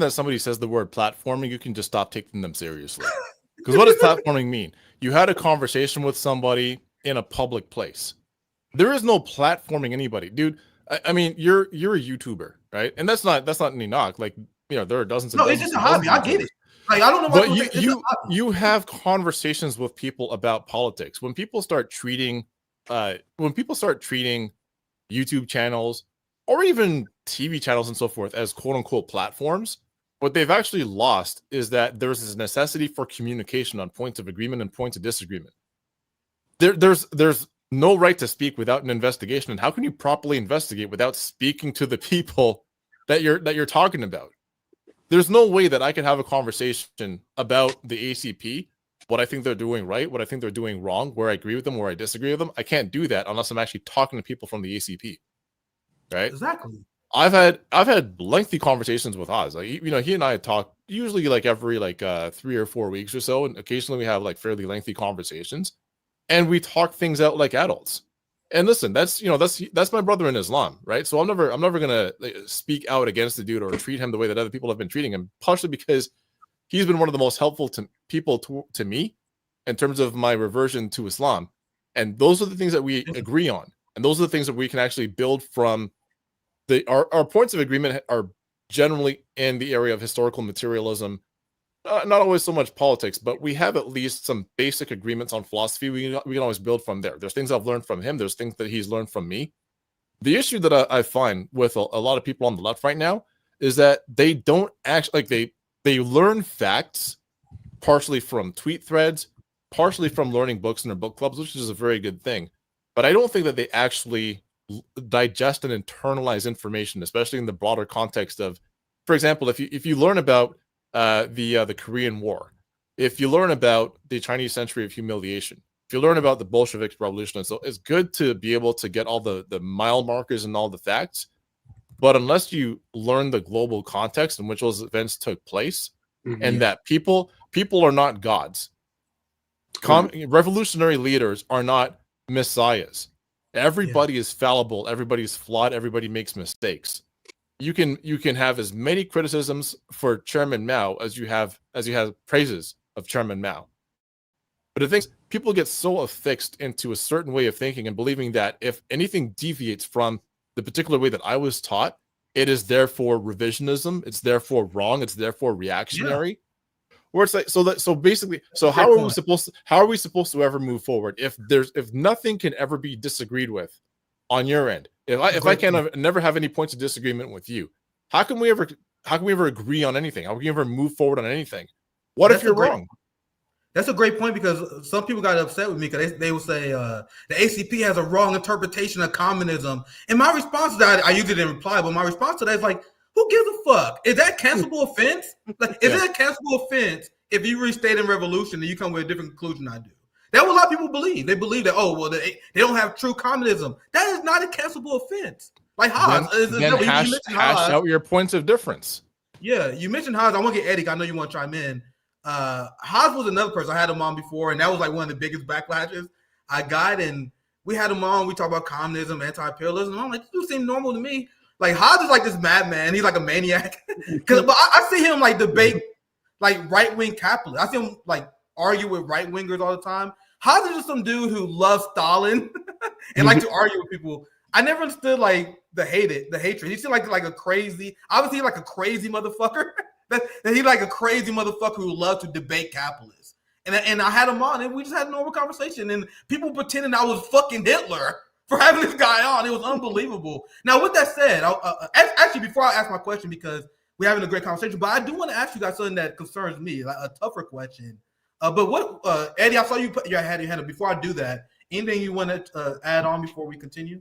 that somebody says the word platforming, you can just stop taking them seriously. Because what does platforming mean? You had a conversation with somebody in a public place. There is no platforming anybody, dude. I mean, you're a YouTuber, right? And that's not any knock. Like, there are dozens. No, it's just a hobby. I get it. Like, I don't know. But you have conversations with people about politics. When people start treating YouTube channels or even TV channels and so forth as quote unquote platforms, what they've actually lost is that there's this necessity for communication on points of agreement and points of disagreement. There's no right to speak without an investigation. And how can you properly investigate without speaking to the people that you're talking about? There's no way that I can have a conversation about the ACP, what I think they're doing right, what I think they're doing wrong, where I agree with them, where I disagree with them. I can't do that unless I'm actually talking to people from the ACP. Right? Exactly. I've had lengthy conversations with Oz. Like, you know, he and I talk usually like every 3 or 4 weeks or so, and occasionally we have like fairly lengthy conversations, and we talk things out like adults. And listen, that's my brother in Islam, right? So I'm never gonna speak out against the dude or treat him the way that other people have been treating him, partially because he's been one of the most helpful people to me in terms of my reversion to Islam. And those are the things that we agree on, and those are the things that we can actually build from. Our points of agreement are generally in the area of historical materialism, not always so much politics, but we have at least some basic agreements on philosophy. We can always build from there. There's things I've learned from him. There's things that he's learned from me. The issue that I find with a lot of people on the left right now is that they don't actually they learn facts partially from tweet threads, partially from learning books in their book clubs, which is a very good thing. But I don't think that they actually digest and internalize information, especially in the broader context of, for example, if you learn about the Korean War, if you learn about the Chinese century of humiliation, if you learn about the Bolshevik revolution, so it's good to be able to get all the mile markers and all the facts, but unless you learn the global context in which those events took place, and that people are not gods, revolutionary leaders are not messiahs. Everybody is fallible. Everybody's flawed. Everybody makes mistakes. You can have as many criticisms for Chairman Mao as you have praises of Chairman Mao. But the thing is, people get so affixed into a certain way of thinking and believing that if anything deviates from the particular way that I was taught, it is therefore revisionism. It's therefore wrong. It's therefore reactionary. Yeah. Where it's like how are we supposed to ever move forward if nothing can ever be disagreed with on your end? If I can never have any points of disagreement with you, how can we ever agree on anything? How can we ever move forward on anything? What if you're wrong? That's a great point, because some people got upset with me because they will say the ACP has a wrong interpretation of communism. And my response to that, I usually didn't reply, but my response to that is like, who gives a fuck? Is that cancelable offense? Like, is it a cancelable offense if you restate in revolution and you come with a different conclusion I do? That's what a lot of people believe. They believe that, they don't have true communism. That is not a cancelable offense. Like Haas. Then hash out your points of difference. Yeah, you mentioned Haas. I want to get Eddie. I know you want to chime in. Haas was another person. I had him on before, and that was like one of the biggest backlashes I got. And we had him on. We talked about communism, anti-imperialism. And I'm like, you seem normal to me. Like, Haas is like this madman. He's like a maniac. But I see him like debate like right-wing capitalists. I see him like argue with right-wingers all the time. Haas is just some dude who loves Stalin and like to argue with people. I never understood like the hatred. He seemed like a crazy, obviously like a crazy motherfucker. that he's like a crazy motherfucker who loves to debate capitalists. And I had him on, and we just had a normal conversation. And people pretending I was fucking Hitler for having this guy on. It was unbelievable. Now, with that said, actually, before I ask my question, because we're having a great conversation, but I do want to ask you guys something that concerns me, like a tougher question. But what, Eddie, I saw you put your hand up. Before I do that, anything you want to add on before we continue?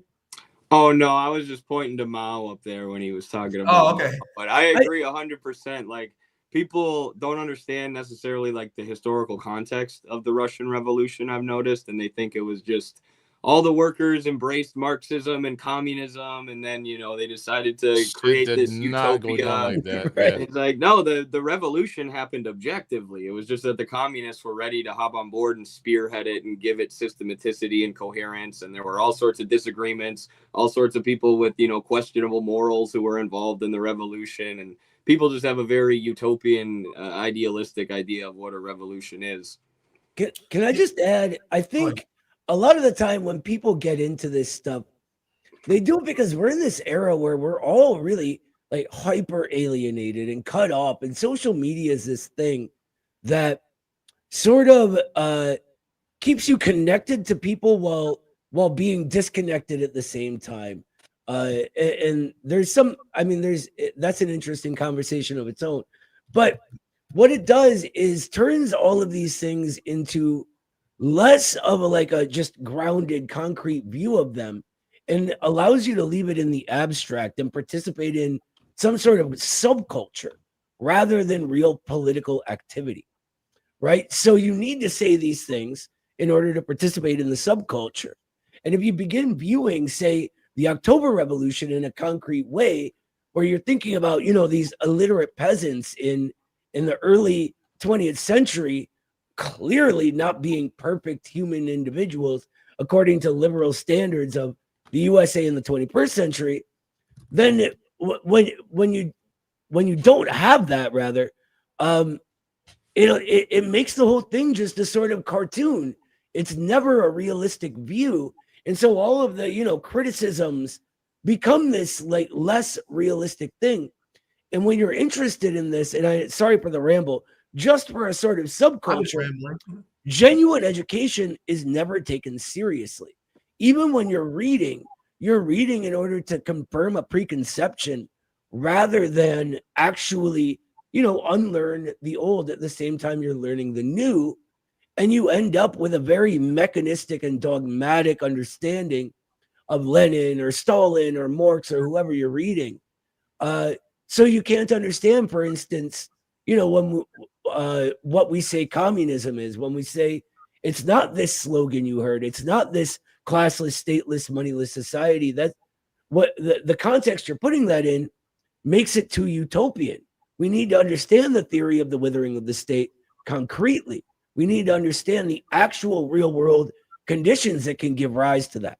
Oh, no, I was just pointing to Mao up there when he was talking about. Oh, okay. But I agree 100%. Like, people don't understand necessarily like the historical context of the Russian Revolution, I've noticed, and they think it was just all the workers embraced Marxism and communism, and then they decided to create this utopia. Like that. Right? Yeah. It's like, no, the revolution happened objectively. It was just that the communists were ready to hop on board and spearhead it and give it systematicity and coherence, and there were all sorts of disagreements, all sorts of people with questionable morals who were involved in the revolution, and people just have a very utopian, idealistic idea of what a revolution is. Can I just add? I think a lot of the time when people get into this stuff, they do it because we're in this era where we're all really like hyper alienated and cut off. And social media is this thing that sort of keeps you connected to people while being disconnected at the same time. And there's some, I mean, that's an interesting conversation of its own. But what it does is turns all of these things into less of a just grounded, concrete view of them, and allows you to leave it in the abstract and participate in some sort of subculture rather than real political activity, right? So you need to say these things in order to participate in the subculture. And if you begin viewing, say, the October Revolution in a concrete way, where you're thinking about, these illiterate peasants in the early 20th century, clearly not being perfect human individuals according to liberal standards of the USA in the 21st century, then when you don't have that, rather, it makes the whole thing just a sort of cartoon. It's never a realistic view. And so all of the, criticisms become this less realistic thing. And when you're interested in this, and sorry for the ramble, just for a sort of subculture, genuine education is never taken seriously. Even when you're reading in order to confirm a preconception rather than actually, unlearn the old at the same time you're learning the new. And you end up with a very mechanistic and dogmatic understanding of Lenin or Stalin or Marx or whoever you're reading. So you can't understand, for instance, when what we say communism is, when we say it's not this slogan you heard, it's not this classless, stateless, moneyless society. That's what the context you're putting that in makes it too utopian. We need to understand the theory of the withering of the state concretely. We need to understand the actual real world conditions that can give rise to that.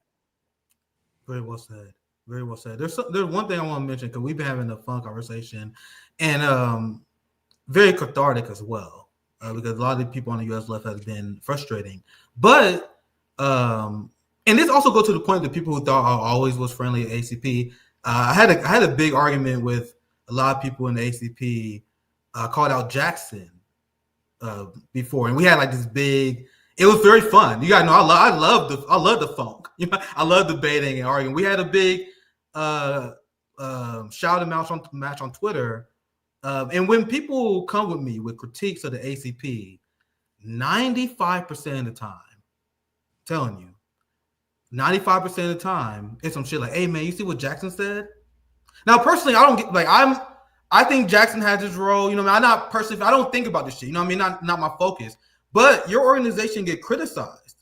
Very well said. Very well said. There's one thing I want to mention, because we've been having a fun conversation and very cathartic as well, because a lot of the people on the U.S. left has been frustrating. But and this also goes to the point that people who thought I always was friendly at ACP. I had a big argument with a lot of people in the ACP. Called out Jackson before, and we had this big. It was very fun. You guys know I love the funk. I love debating and arguing. We had a big shout out match on Twitter. And when people come with me with critiques of the ACP, 95% of the time, I'm telling you, 95% of the time, it's some shit like, hey man, you see what Jackson said? Now, personally, I don't get I think Jackson has his role. I'm not personally, I don't think about this shit. Not my focus. But your organization get criticized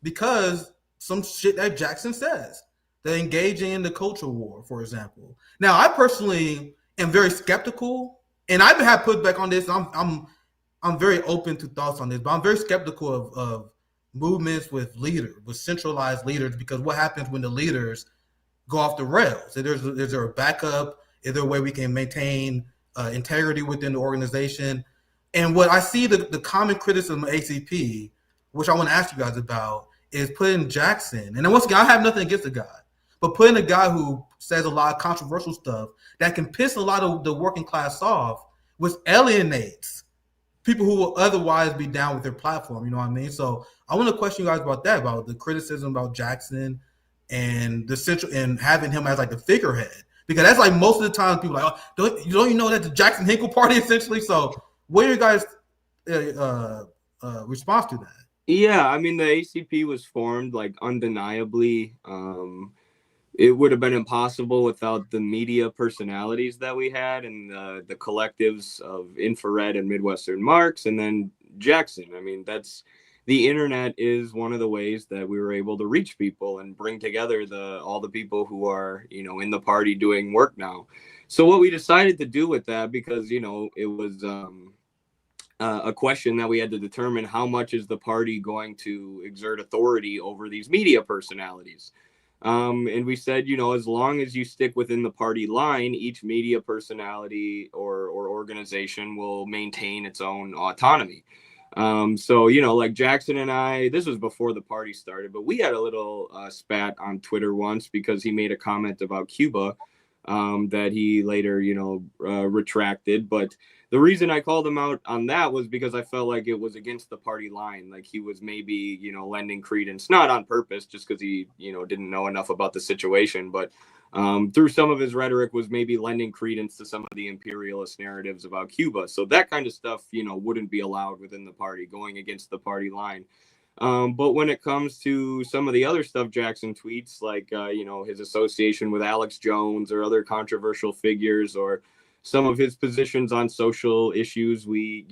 because some shit that Jackson says. They're engaging in the culture war, for example. Now, I personally am very skeptical, and I've had pushback on this. I'm very open to thoughts on this, but I'm very skeptical of movements with centralized leaders, because what happens when the leaders go off the rails? Is there a backup? Is there a way we can maintain integrity within the organization? And what I see the common criticism of ACP, which I want to ask you guys about, is putting Jackson, and then once again, I have nothing against the guy, but putting a guy who says a lot of controversial stuff that can piss a lot of the working class off, which alienates people who will otherwise be down with their platform. You know what I mean? So I want to question you guys about that, about the criticism about Jackson and the central and having him as the figurehead, because that's most of the time people are like, oh, don't you know that's the Jackson Hinkle party essentially? So what are your guys' response to that? Yeah, I mean, the ACP was formed undeniably. It would have been impossible without the media personalities that we had and the collectives of Infrared and Midwestern Marx, and then Jackson. I mean, the internet is one of the ways that we were able to reach people and bring together all the people who are, in the party doing work now. So what we decided to do with that, because, it was a question that we had to determine, how much is the party going to exert authority over these media personalities? And we said, as long as you stick within the party line, each media personality or organization will maintain its own autonomy. So, Jackson and I, this was before the party started, but we had a little spat on Twitter once because he made a comment about Cuba. that he later, retracted. But the reason I called him out on that was because I felt like it was against the party line. Like he was maybe, lending credence, not on purpose, just because he, didn't know enough about the situation, but through some of his rhetoric was maybe lending credence to some of the imperialist narratives about Cuba. So that kind of stuff, wouldn't be allowed within the party, going against the party line. But when it comes to some of the other stuff Jackson tweets, like, his association with Alex Jones or other controversial figures, or some of his positions on social issues, we,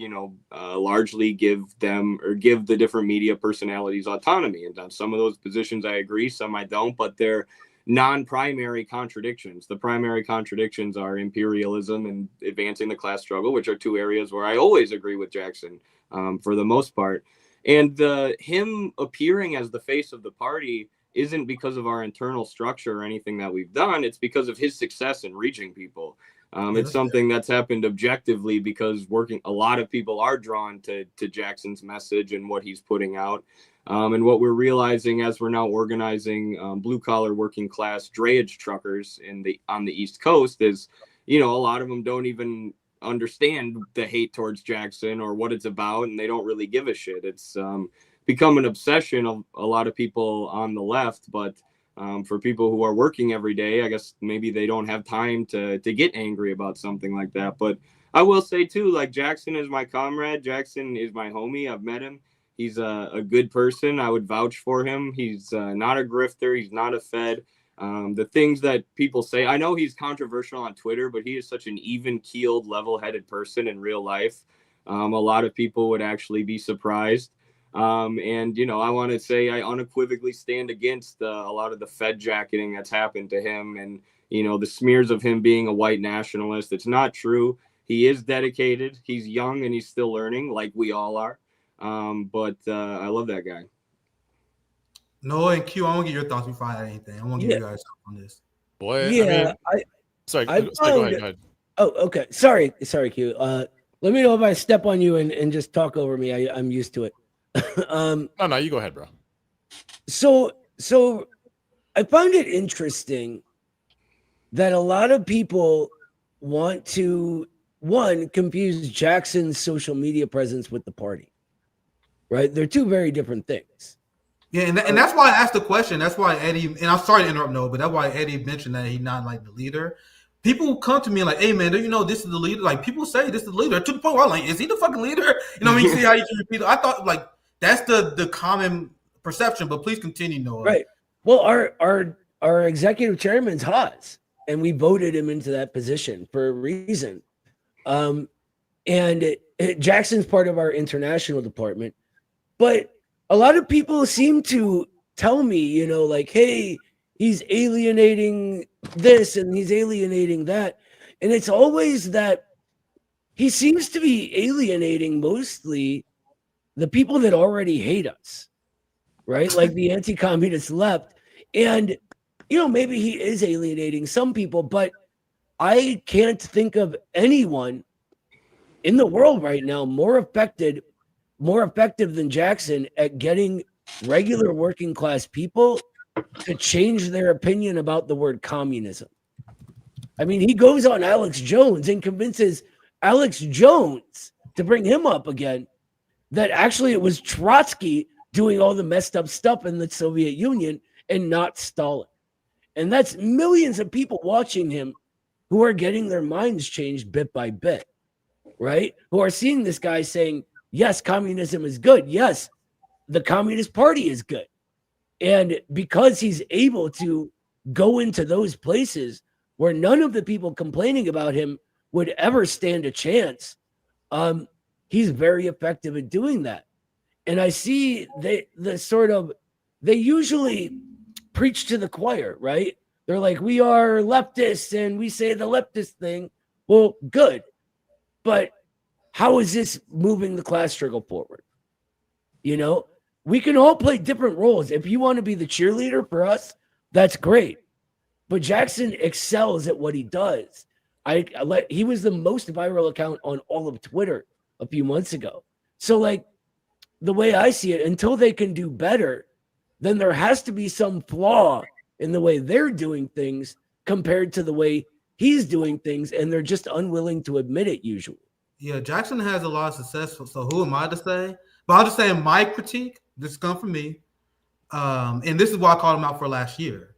largely give the different media personalities autonomy. And on some of those positions, I agree, some I don't, but they're non-primary contradictions. The primary contradictions are imperialism and advancing the class struggle, which are two areas where I always agree with Jackson for the most part. And him appearing as the face of the party isn't because of our internal structure or anything that we've done. It's because of his success in reaching people. It's something that's happened objectively because a lot of people are drawn to Jackson's message and what he's putting out. And what we're realizing as we're now organizing blue collar working class drayage truckers on the East Coast is, a lot of them don't even understand the hate towards Jackson or what it's about, and they don't really give a shit. It's become an obsession of a lot of people on the left, but for people who are working every day, I guess maybe they don't have time to get angry about something like that. But I will say too, like, Jackson is my comrade. Jackson is my homie. I've met him. He's a good person. I would vouch for him. He's not a grifter. He's not a Fed. The things that people say, I know he's controversial on Twitter, but he is such an even-keeled, level-headed person in real life. A lot of people would actually be surprised. And, I want to say I unequivocally stand against a lot of the Fed jacketing that's happened to him and, the smears of him being a white nationalist. It's not true. He is dedicated. He's young and he's still learning, like we all are. But I love that guy. No, and Q, I want to get your thoughts before I add anything. I want to get you guys on this. Boy, Yeah, sorry, I go ahead. Oh, okay. Sorry, Q. Let me know if I step on you and just talk over me. I'm used to it. No, you go ahead, bro. So I found it interesting that a lot of people want to, confuse Jackson's social media presence with the party. Right? They're two very different things. Yeah, and that's why I asked the question. That's why Eddie, and I'm sorry to interrupt, Noah, but that's why Eddie mentioned that he's not like the leader. People come to me like, hey, man, do you know this is the leader? Like, people say this is the leader to the point where I'm like, is he the fucking leader? You see how you can repeat it? I thought, like, that's the common perception, but please continue, Noah. Right. Well, our executive chairman's Haas, and we voted him into that position for a reason. And Jackson's part of our international department. But a lot of people seem to tell me, like, hey, he's alienating this and he's alienating that. And it's always that he seems to be alienating mostly the people that already hate us, right? Like the anti-communist left. And, maybe he is alienating some people, but I can't think of anyone in the world right now more effective than Jackson at getting regular working class people to change their opinion about the word communism. I mean, he goes on Alex Jones and convinces Alex Jones to bring him up again that actually it was Trotsky doing all the messed up stuff in the Soviet Union and not Stalin. And that's millions of people watching him who are getting their minds changed bit by bit, right? Who are seeing this guy saying, yes, communism is good. Yes, the Communist Party is good. And because he's able to go into those places where none of the people complaining about him would ever stand a chance, he's very effective at doing that. And I see they usually preach to the choir, right? They're like, we are leftists and we say the leftist thing. Well, good. But how is this moving the class struggle forward? We can all play different roles. If you want to be the cheerleader for us, that's great. But Jackson excels at what he does. He was the most viral account on all of Twitter a few months ago. So, like, the way I see it, until they can do better, then there has to be some flaw in the way they're doing things compared to the way he's doing things, and they're just unwilling to admit it usually. Yeah, Jackson has a lot of success. So who am I to say? But I'll just say my critique, this comes from me, and this is why I called him out for last year,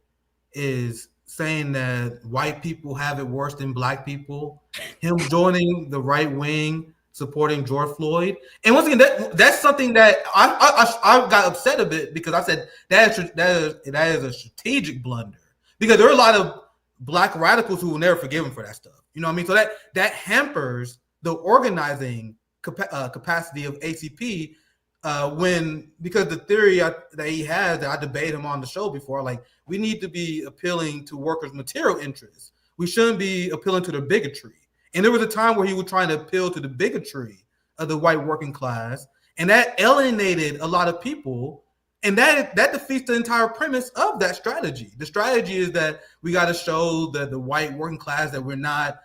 is saying that white people have it worse than black people, him joining the right wing, supporting George Floyd. And once again, that's something that I got upset a bit, because I said that is a strategic blunder, because there are a lot of black radicals who will never forgive him for that stuff. You know what I mean? So that hampers the organizing capacity of ACP, because the theory that he has, that I debated him on the show before, like, we need to be appealing to workers' material interests. We shouldn't be appealing to their bigotry. And there was a time where he was trying to appeal to the bigotry of the white working class, and that alienated a lot of people. And that defeats the entire premise of that strategy. The strategy is that we got to show that the white working class that we're not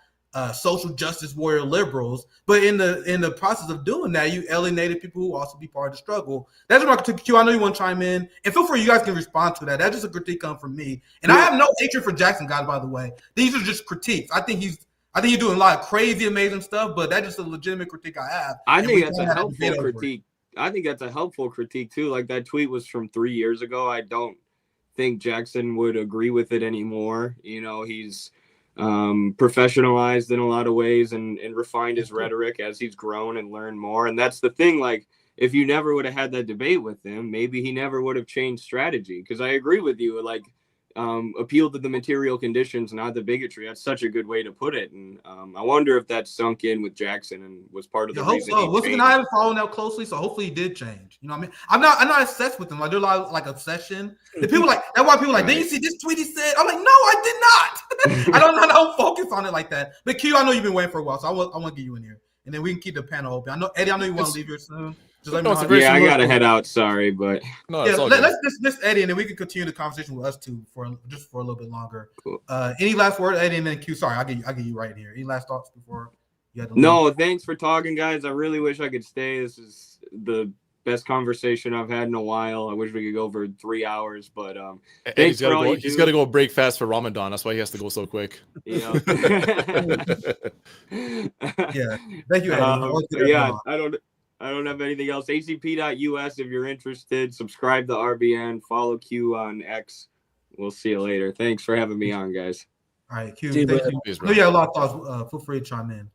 social justice warrior liberals, but in the process of doing that, you alienated people who also be part of the struggle. That's what I Q. I know you want to chime in, and feel free. You guys can respond to that. That's just a critique come from me, and I have no hatred for Jackson, guys. By the way, these are just critiques. I think he's doing a lot of crazy, amazing stuff, but that's just a legitimate critique I have. I think that's a helpful critique. I think that's a helpful critique too. Like, that tweet was from 3 years ago. I don't think Jackson would agree with it anymore. You know, he's professionalized in a lot of ways and refined his rhetoric as he's grown and learned more. And that's the thing. Like, if you never would have had that debate with him, maybe he never would have changed strategy. Because I agree with you. Like, appeal to the material conditions, not the bigotry. That's such a good way to put it. And I wonder if that sunk in with Jackson and was part of the reason. I haven't followed that closely, so hopefully he did change. You know what I mean? I'm not obsessed with him. Like, there's a lot of like obsession. The people like that's why people like, did you see this tweet he said? I'm like, no, I did not. I don't focus on it like that. But Q, I know you've been waiting for a while, so I want to get you in here, and then we can keep the panel open. I know Eddie, you want to leave here soon. Just let me know. Yeah, I gotta head out. Sorry, but no, yeah, let's dismiss Eddie, and then we can continue the conversation with us two for a little bit longer. Cool. Any last word, Eddie, and then Q? Sorry, I'll get you right here. Any last thoughts before you had to leave? No, thanks for talking, guys. I really wish I could stay. This is the best conversation I've had in a while. I wish we could go for 3 hours, but he's got to go break fast for Ramadan. That's why he has to go so quick. You know? Yeah, thank you, Eddie. I don't have anything else. ACP.us if you're interested. Subscribe to RBN. Follow Q on X. We'll see you later. Thanks for having me on, guys. All right, Q. Thank you. No, yeah, a lot of thoughts. Feel free to chime in.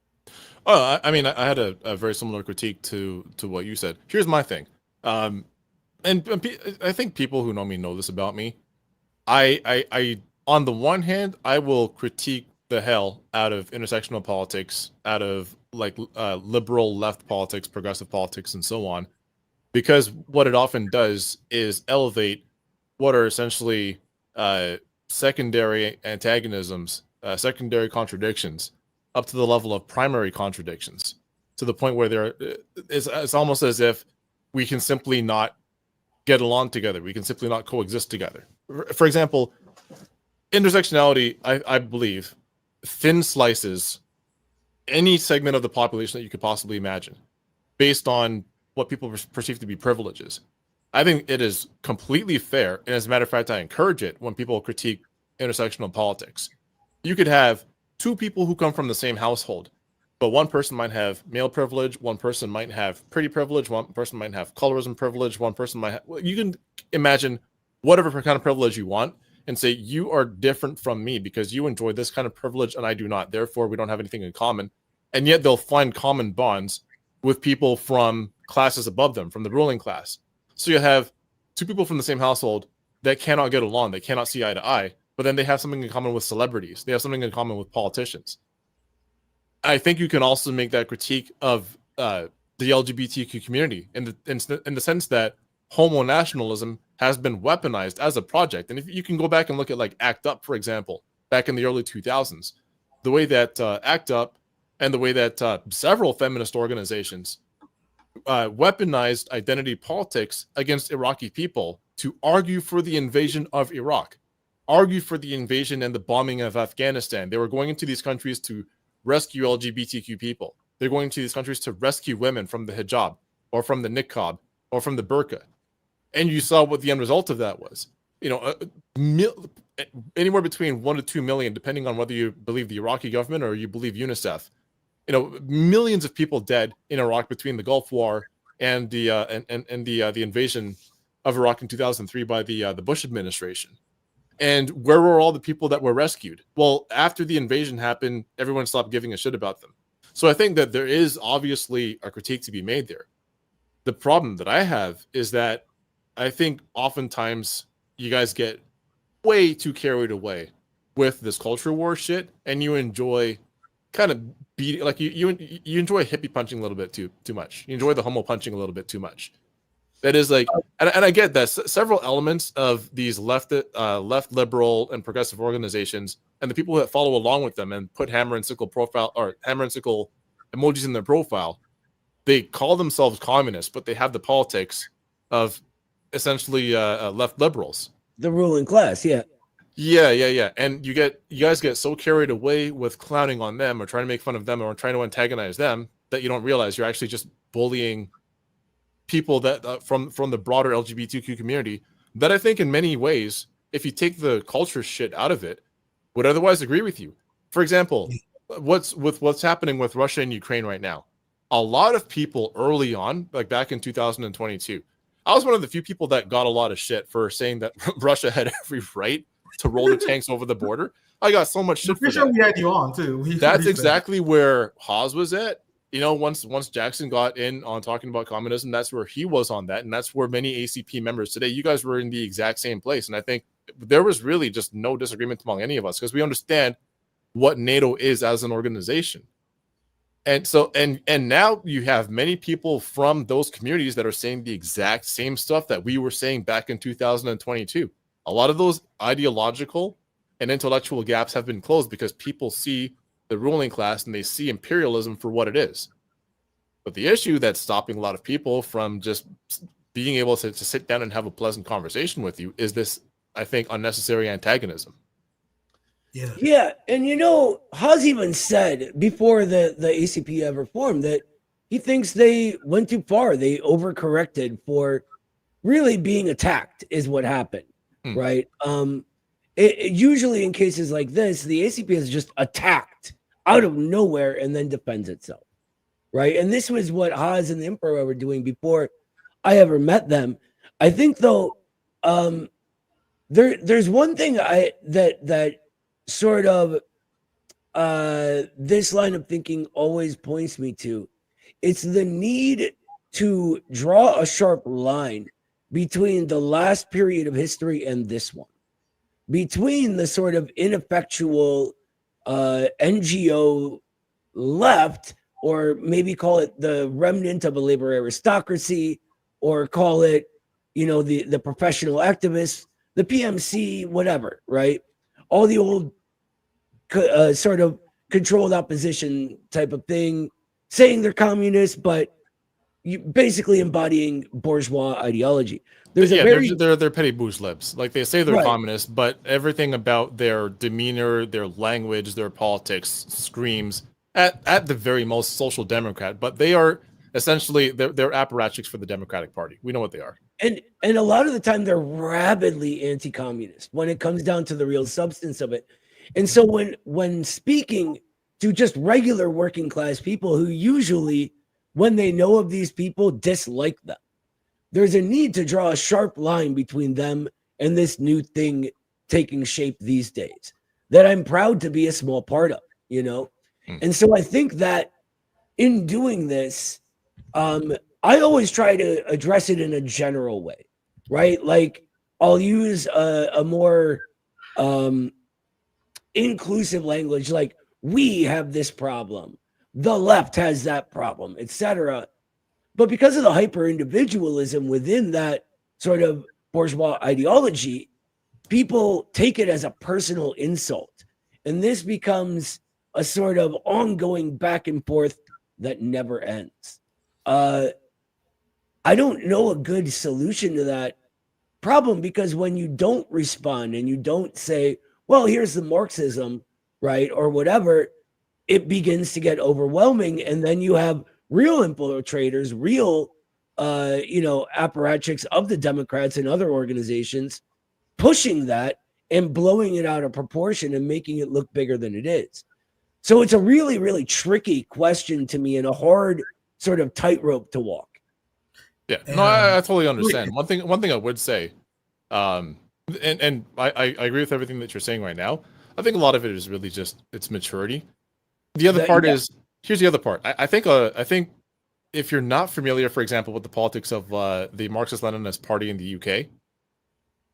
Oh, I mean, I had a very similar critique to what you said. Here's my thing. And I think people who know me know this about me. I on the one hand, I will critique the hell out of intersectional politics, out of like liberal left politics, progressive politics, and so on, because what it often does is elevate what are essentially secondary antagonisms, secondary contradictions, up to the level of primary contradictions, to the point where it's almost as if we can simply not get along together. We can simply not coexist together. For example, intersectionality, I believe, thin slices any segment of the population that you could possibly imagine based on what people perceive to be privileges. I think it is completely fair, and as a matter of fact, I encourage it when people critique intersectional politics. You could have two people who come from the same household, but one person might have male privilege, one person might have pretty privilege, one person might have colorism privilege, one person might have, you can imagine whatever kind of privilege you want and say, you are different from me because you enjoy this kind of privilege and I do not. Therefore, we don't have anything in common. And yet they'll find common bonds with people from classes above them, from the ruling class. So you have two people from the same household that cannot get along. They cannot see eye to eye, but then they have something in common with celebrities. They have something in common with politicians. I think you can also make that critique of the LGBTQ community in the sense that homo-nationalism has been weaponized as a project. And if you can go back and look at like ACT UP, for example, back in the early 2000s, the way that ACT UP and the way that several feminist organizations weaponized identity politics against Iraqi people to argue for the invasion of Iraq, argue for the invasion and the bombing of Afghanistan. They were going into these countries to rescue LGBTQ people. They're going to these countries to rescue women from the hijab or from the niqab or from the burqa. And you saw what the end result of that was. anywhere between 1 to 2 million, depending on whether you believe the Iraqi government or you believe UNICEF. Millions of people dead in Iraq between the Gulf War and the invasion of Iraq in 2003 by the Bush administration. And where were all the people that were rescued? Well, after the invasion happened, everyone stopped giving a shit about them. So I think that there is obviously a critique to be made there. The problem that I have is that I think oftentimes you guys get way too carried away with this culture war shit, and you enjoy kind of beating, like you enjoy hippie punching a little bit too much. You enjoy the homo punching a little bit too much. That is like, and I get that several elements of these left liberal and progressive organizations and the people that follow along with them and put hammer and sickle emojis in their profile, they call themselves communists, but they have the politics of essentially left liberals. The ruling class, yeah. Yeah. And you guys get so carried away with clowning on them or trying to make fun of them or trying to antagonize them that you don't realize you're actually just bullying people that from the broader LGBTQ community that I think in many ways, if you take the culture shit out of it, would otherwise agree with you. For example, what's happening with Russia and Ukraine right now? A lot of people early on, like back in 2022, I was one of the few people that got a lot of shit for saying that Russia had every right to roll the tanks over the border. I got so much shit for that. We had you on too. That's exactly where Haas was at. Once Jackson got in on talking about communism, that's where he was on that. And that's where many ACP members today, you guys were in the exact same place. And I think there was really just no disagreement among any of us because we understand what NATO is as an organization. And so, and now you have many people from those communities that are saying the exact same stuff that we were saying back in 2022. A lot of those ideological and intellectual gaps have been closed because people see the ruling class and they see imperialism for what it is. But the issue that's stopping a lot of people from just being able to sit down and have a pleasant conversation with you is this, I think, unnecessary antagonism. Yeah. And Haas even said before the ACP ever formed that he thinks they went too far. They overcorrected for really being attacked is what happened, right? Usually in cases like this, the ACP is just attacked out of nowhere and then defends itself, right? And this was what Haas and the Emperor were doing before I ever met them. I think though, there's one thing that sort of this line of thinking always points me to. It's the need to draw a sharp line between the last period of history and this one, between the sort of ineffectual NGO left, or maybe call it the remnant of a labor aristocracy, or call it, the professional activists, the PMC, whatever, right? All the old sort of controlled opposition type of thing, saying they're communists, but you basically embodying bourgeois ideology. They're petty bourgeois. Like they say they're communists, but everything about their demeanor, their language, their politics screams at the very most social democrat. But they are essentially they're apparatchiks for the Democratic Party. We know what they are. And a lot of the time they're rabidly anti-communist when it comes down to the real substance of it. And so when speaking to just regular working class people who usually, when they know of these people, dislike them, there's a need to draw a sharp line between them and this new thing taking shape these days that I'm proud to be a small part of, And so I think that in doing this, I always try to address it in a general way, right? Like I'll use a more inclusive language, like we have this problem, the left has that problem, etc. But because of the hyper individualism within that sort of bourgeois ideology, people take it as a personal insult. And this becomes a sort of ongoing back and forth that never ends. I don't know a good solution to that problem, because when you don't respond and you don't say, well, here's the Marxism, right, or whatever, it begins to get overwhelming. And then you have real infiltrators, real, apparatchiks of the Democrats and other organizations pushing that and blowing it out of proportion and making it look bigger than it is. So it's a really, really tricky question to me and a hard sort of tightrope to walk. Yeah, no, I totally understand. One thing I would say, and I agree with everything that you're saying right now. I think a lot of it is really just it's maturity. The other part is, here's the other part. I think if you're not familiar, for example, with the politics of the Marxist-Leninist Party in the UK,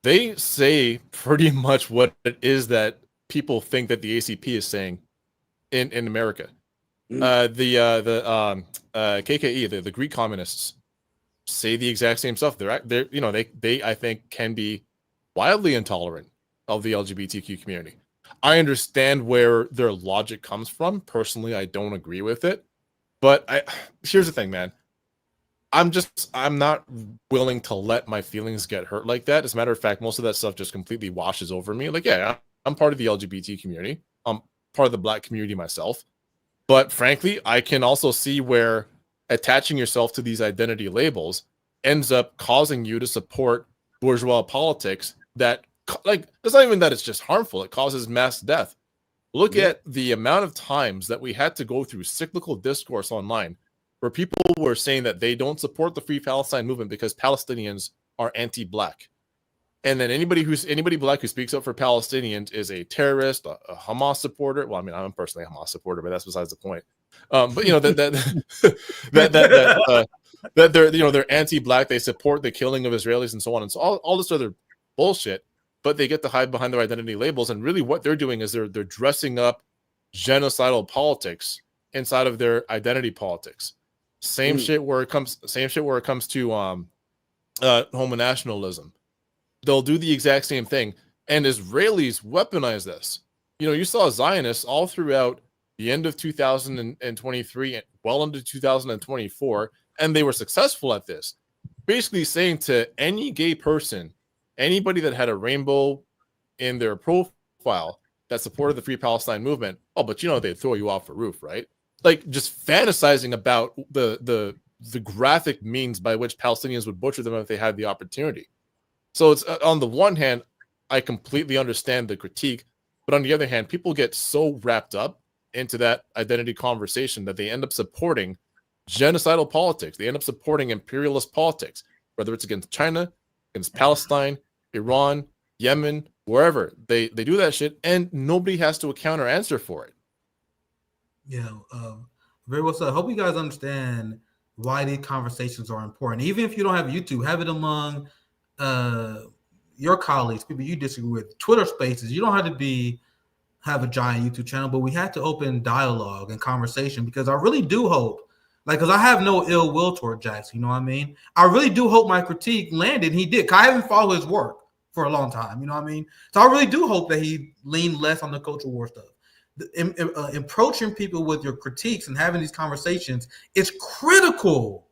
they say pretty much what it is that people think that the ACP is saying in America. The KKE, the Greek communists, say the exact same stuff. They're you know, they I think can be wildly intolerant of the LGBTQ community. I understand where their logic comes from. Personally, I don't agree with it. But here's the thing, man. I'm not willing to let my feelings get hurt like that. As a matter of fact, most of that stuff just completely washes over me. Like, yeah, I'm part of the LGBT community. I'm part of the Black community myself. But frankly, I can also see where attaching yourself to these identity labels ends up causing you to support bourgeois politics that, like, it's not even that it's just harmful. It causes mass death. Look at the amount of times that we had to go through cyclical discourse online where people were saying that they don't support the Free Palestine movement because Palestinians are anti-Black. And then anybody Black who speaks up for Palestinians is a terrorist, a Hamas supporter. Well, I mean, I'm personally a Hamas supporter, but that's besides the point. But you know that they're anti-Black. They support the killing of Israelis and so on and so all this other bullshit. But they get to hide behind their identity labels, and really what they're doing is they're dressing up genocidal politics inside of their identity politics. Same shit where it comes to homo nationalism. They'll do the exact same thing, and Israelis weaponize this. You know, you saw Zionists all throughout the end of 2023 and well into 2024, and they were successful at this, basically saying to any gay person, anybody that had a rainbow in their profile that supported the Free Palestine movement, oh, but you know they'd throw you off a roof, right? Like, just fantasizing about the graphic means by which Palestinians would butcher them if they had the opportunity. So it's on the one hand, I completely understand the critique, but on the other hand, people get so wrapped up into that identity conversation that they end up supporting genocidal politics. They end up supporting imperialist politics, whether it's against China, against Palestine, Iran, Yemen, wherever. They do that shit, and nobody has to counter answer for it. Yeah, very well said. I hope you guys understand why these conversations are important. Even if you don't have YouTube, have it among your colleagues, people you disagree with, Twitter Spaces. You don't have to have a giant YouTube channel, but we have to open dialogue and conversation, because I really do hope, because I have no ill will toward Jackson, you know what I mean? I really do hope my critique landed. He did. I haven't followed his work for a long time, you know what I mean? So I really do hope that he leaned less on the culture war stuff. Approaching people with your critiques and having these conversations is critical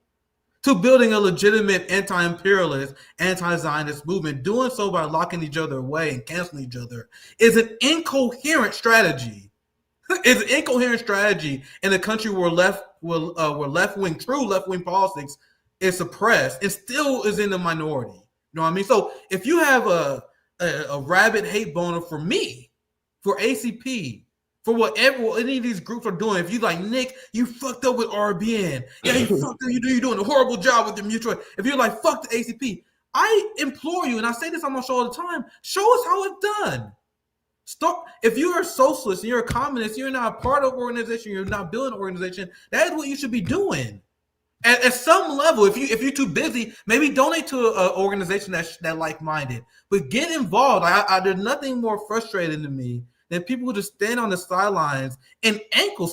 to building a legitimate anti-imperialist, anti-Zionist movement. Doing so by locking each other away and canceling each other is an incoherent strategy. It's an incoherent strategy in a country where true left-wing politics is suppressed and still is in the minority. You know what I mean? So if you have a rabid hate boner for me, for ACP, for whatever any of these groups are doing, if you like, Nick, you fucked up with RBN. Yeah, you fucked up. You're doing a horrible job with your mutual. If you're like, fuck the ACP, I implore you, and I say this on my show all the time, show us how it's done. Stop. If you're a socialist and you're a communist, you're not a part of an organization, you're not building an organization, that is what you should be doing. At some level, if you're too busy, maybe donate to an organization that like-minded. But get involved. There's nothing more frustrating to me than people who just stand on the sidelines and ankle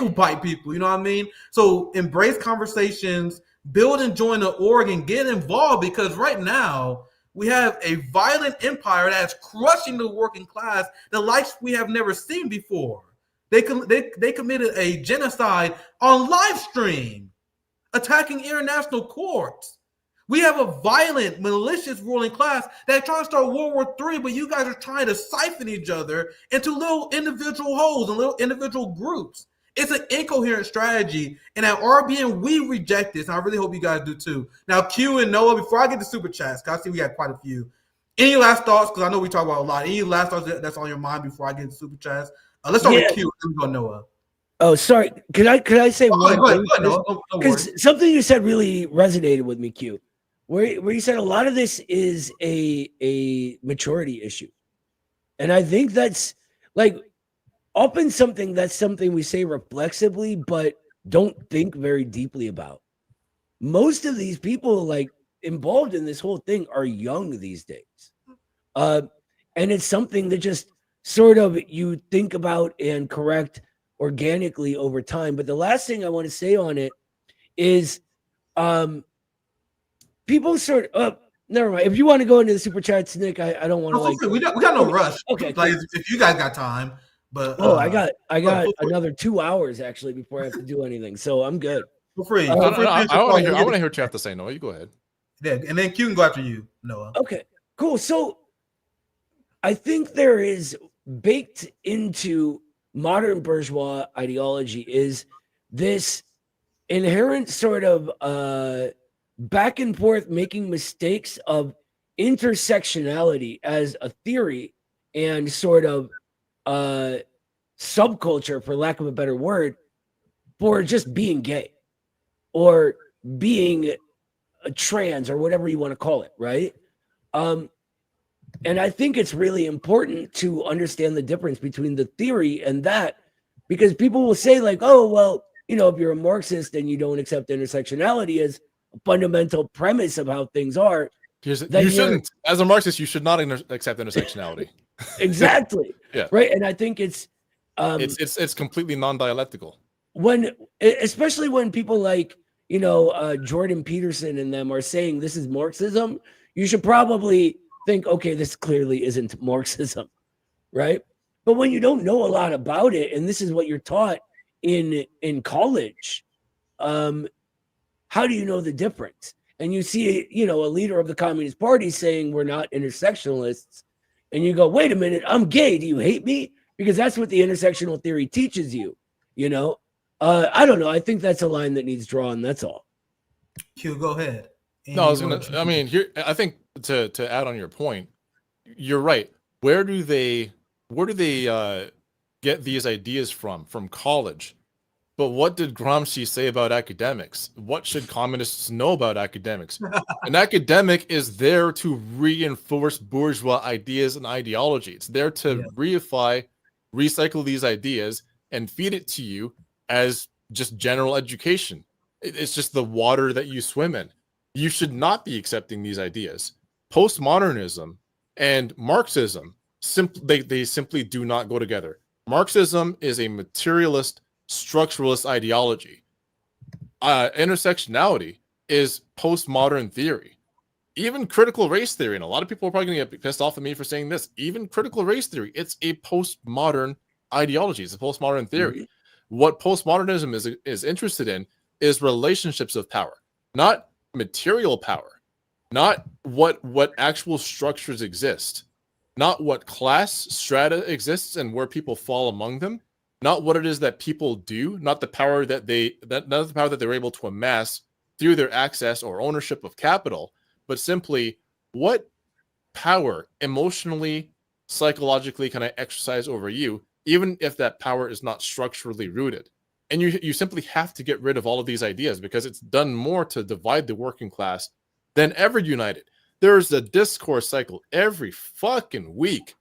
bite people. You know what I mean? So embrace conversations, build and join the org, and get involved, because right now we have a violent empire that's crushing the working class, the likes we have never seen before. They committed a genocide on live stream, attacking international courts. We have a violent, malicious ruling class that's trying to start World War III, but you guys are trying to siphon each other into little individual holes and little individual groups. It's an incoherent strategy, and at RBN, we reject this, and I really hope you guys do too. Now, Q and Noah, before I get to super chats, because I see we got quite a few, Any last thoughts? Because I know we talk about a lot. Any last thoughts that's on your mind before I get to super chats? Let's start with Q. Then we go Noah. Oh, sorry. Could I say one thing? Because something you said really resonated with me, Q. Where you said a lot of this is a maturity issue, and I think that's like often something we say reflexively, but don't think very deeply about. Most of these people like involved in this whole thing are young these days, and it's something that just sort of you think about and correct organically over time. But the last thing I want to say on it is people sort of never mind. If you want to go into the super chats, Nick, I don't want to like we got no rush. Okay, like if you guys got time. But I got another 2 hours actually before I have to do anything. So I'm good. Feel free. I want to hear what you have to say, Noah. You go ahead. Yeah, and then Q can go after you, Noah. Okay, cool. So I think there is baked into modern bourgeois ideology is this inherent sort of back and forth making mistakes of intersectionality as a theory and sort of subculture, for lack of a better word, for just being gay or being a trans or whatever you want to call it, right? And I think it's really important to understand the difference between the theory and that, because people will say like, oh, well, if you're a Marxist and you don't accept intersectionality as a fundamental premise of how things are, you shouldn't, as a Marxist, you should not accept intersectionality. Exactly. Yeah. Right. And I think it's completely non-dialectical. Especially when people like, Jordan Peterson and them are saying this is Marxism, you should probably think, okay, this clearly isn't Marxism, right? But when you don't know a lot about it, and this is what you're taught in college, how do you know the difference? And you see, a leader of the Communist Party saying we're not intersectionalists, and you go, wait a minute, I'm gay. Do you hate me? Because that's what the intersectional theory teaches you, I don't know. I think that's a line that needs drawn. That's all. Q, go ahead. No, I think to add on your point, you're right. Where do they get these ideas from? From college. But what did Gramsci say about academics? What should communists know about academics? An academic is there to reinforce bourgeois ideas and ideology. It's there to recycle these ideas and feed it to you as just general education. It's just the water that you swim in. You should not be accepting these ideas. Postmodernism and Marxism, they simply do not go together. Marxism is a materialist, structuralist ideology. Intersectionality is postmodern theory. Even critical race theory, and a lot of people are probably going to get pissed off at me for saying this, even critical race theory, it's a postmodern ideology. It's a postmodern theory. Mm-hmm. What postmodernism is interested in is relationships of power, not material power, not what actual structures exist, not what class strata exists and where people fall among them, not what it is that people do, not the power not the power that they're able to amass through their access or ownership of capital, but simply what power emotionally, psychologically can I exercise over you, even if that power is not structurally rooted. And you simply have to get rid of all of these ideas because it's done more to divide the working class than ever united. There's a discourse cycle every fucking week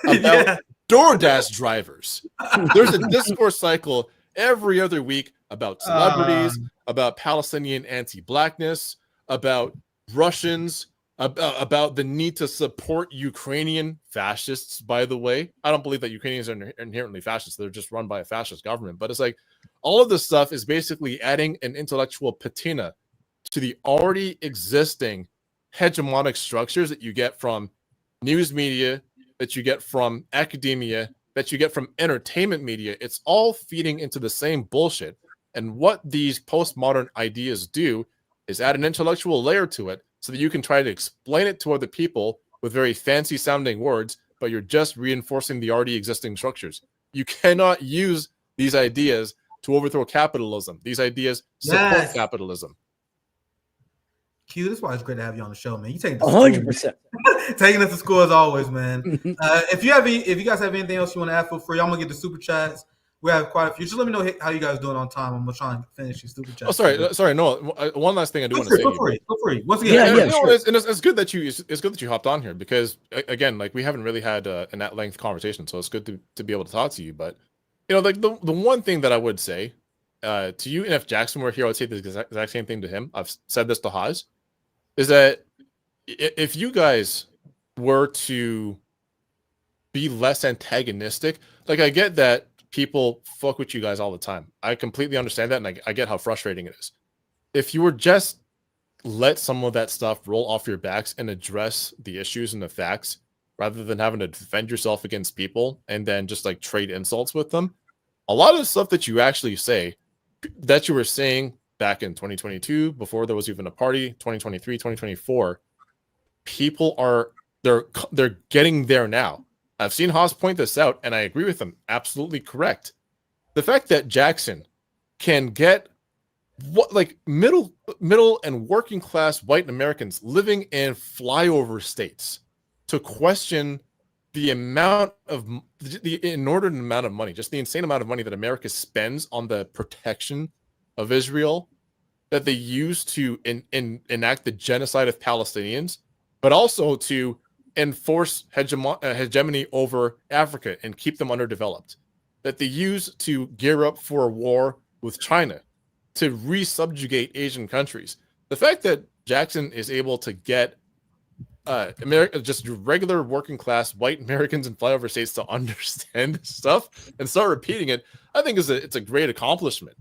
about DoorDash drivers. There's a discourse cycle every other week about celebrities, about Palestinian anti-blackness, about Russians, about the need to support Ukrainian fascists, by the way. I don't believe that Ukrainians are inherently fascist. They're just run by a fascist government. But it's like all of this stuff is basically adding an intellectual patina to the already existing hegemonic structures that you get from news media, that you get from academia, that you get from entertainment media. It's all feeding into the same bullshit. And what these postmodern ideas do is add an intellectual layer to it so that you can try to explain it to other people with very fancy sounding words, but you're just reinforcing the already existing structures. You cannot use these ideas to overthrow capitalism. These ideas support capitalism. Q, this is why it's great to have you on the show, man. You taking 100%. taking us to school as always, man. If you guys have anything else you want to add, feel free. I'm gonna get the super chats. We have quite a few. Just let me know how you guys doing on time. I'm gonna try and finish these super chats. Oh, sorry. No, one last thing I do want to say. Feel free. Once again, sure. It's good that you hopped on here because again, like we haven't really had an that length conversation, so it's good to be able to talk to you. But like the one thing that I would say to you, and if Jackson were here, I would say the exact same thing to him. I've said this to Haas, is that if you guys were to be less antagonistic, like I get that people fuck with you guys all the time. I completely understand that, and I get how frustrating it is. If you were just let some of that stuff roll off your backs and address the issues and the facts, rather than having to defend yourself against people and then just like trade insults with them, a lot of the stuff that you actually say, that you were saying back in 2022, before there was even a party, 2023, 2024, people they're getting there now. I've seen Haas point this out, and I agree with him. Absolutely correct. The fact that Jackson can get middle and working class white Americans living in flyover states to question the inordinate amount of money, just the insane amount of money that America spends on the protection of Israel, that they use to enact the genocide of Palestinians, but also to enforce hegemony over Africa and keep them underdeveloped, that they use to gear up for a war with China, to re-subjugate Asian countries. The fact that Jackson is able to get just regular working class white Americans in flyover states to understand this stuff and start repeating it, I think it's a great accomplishment.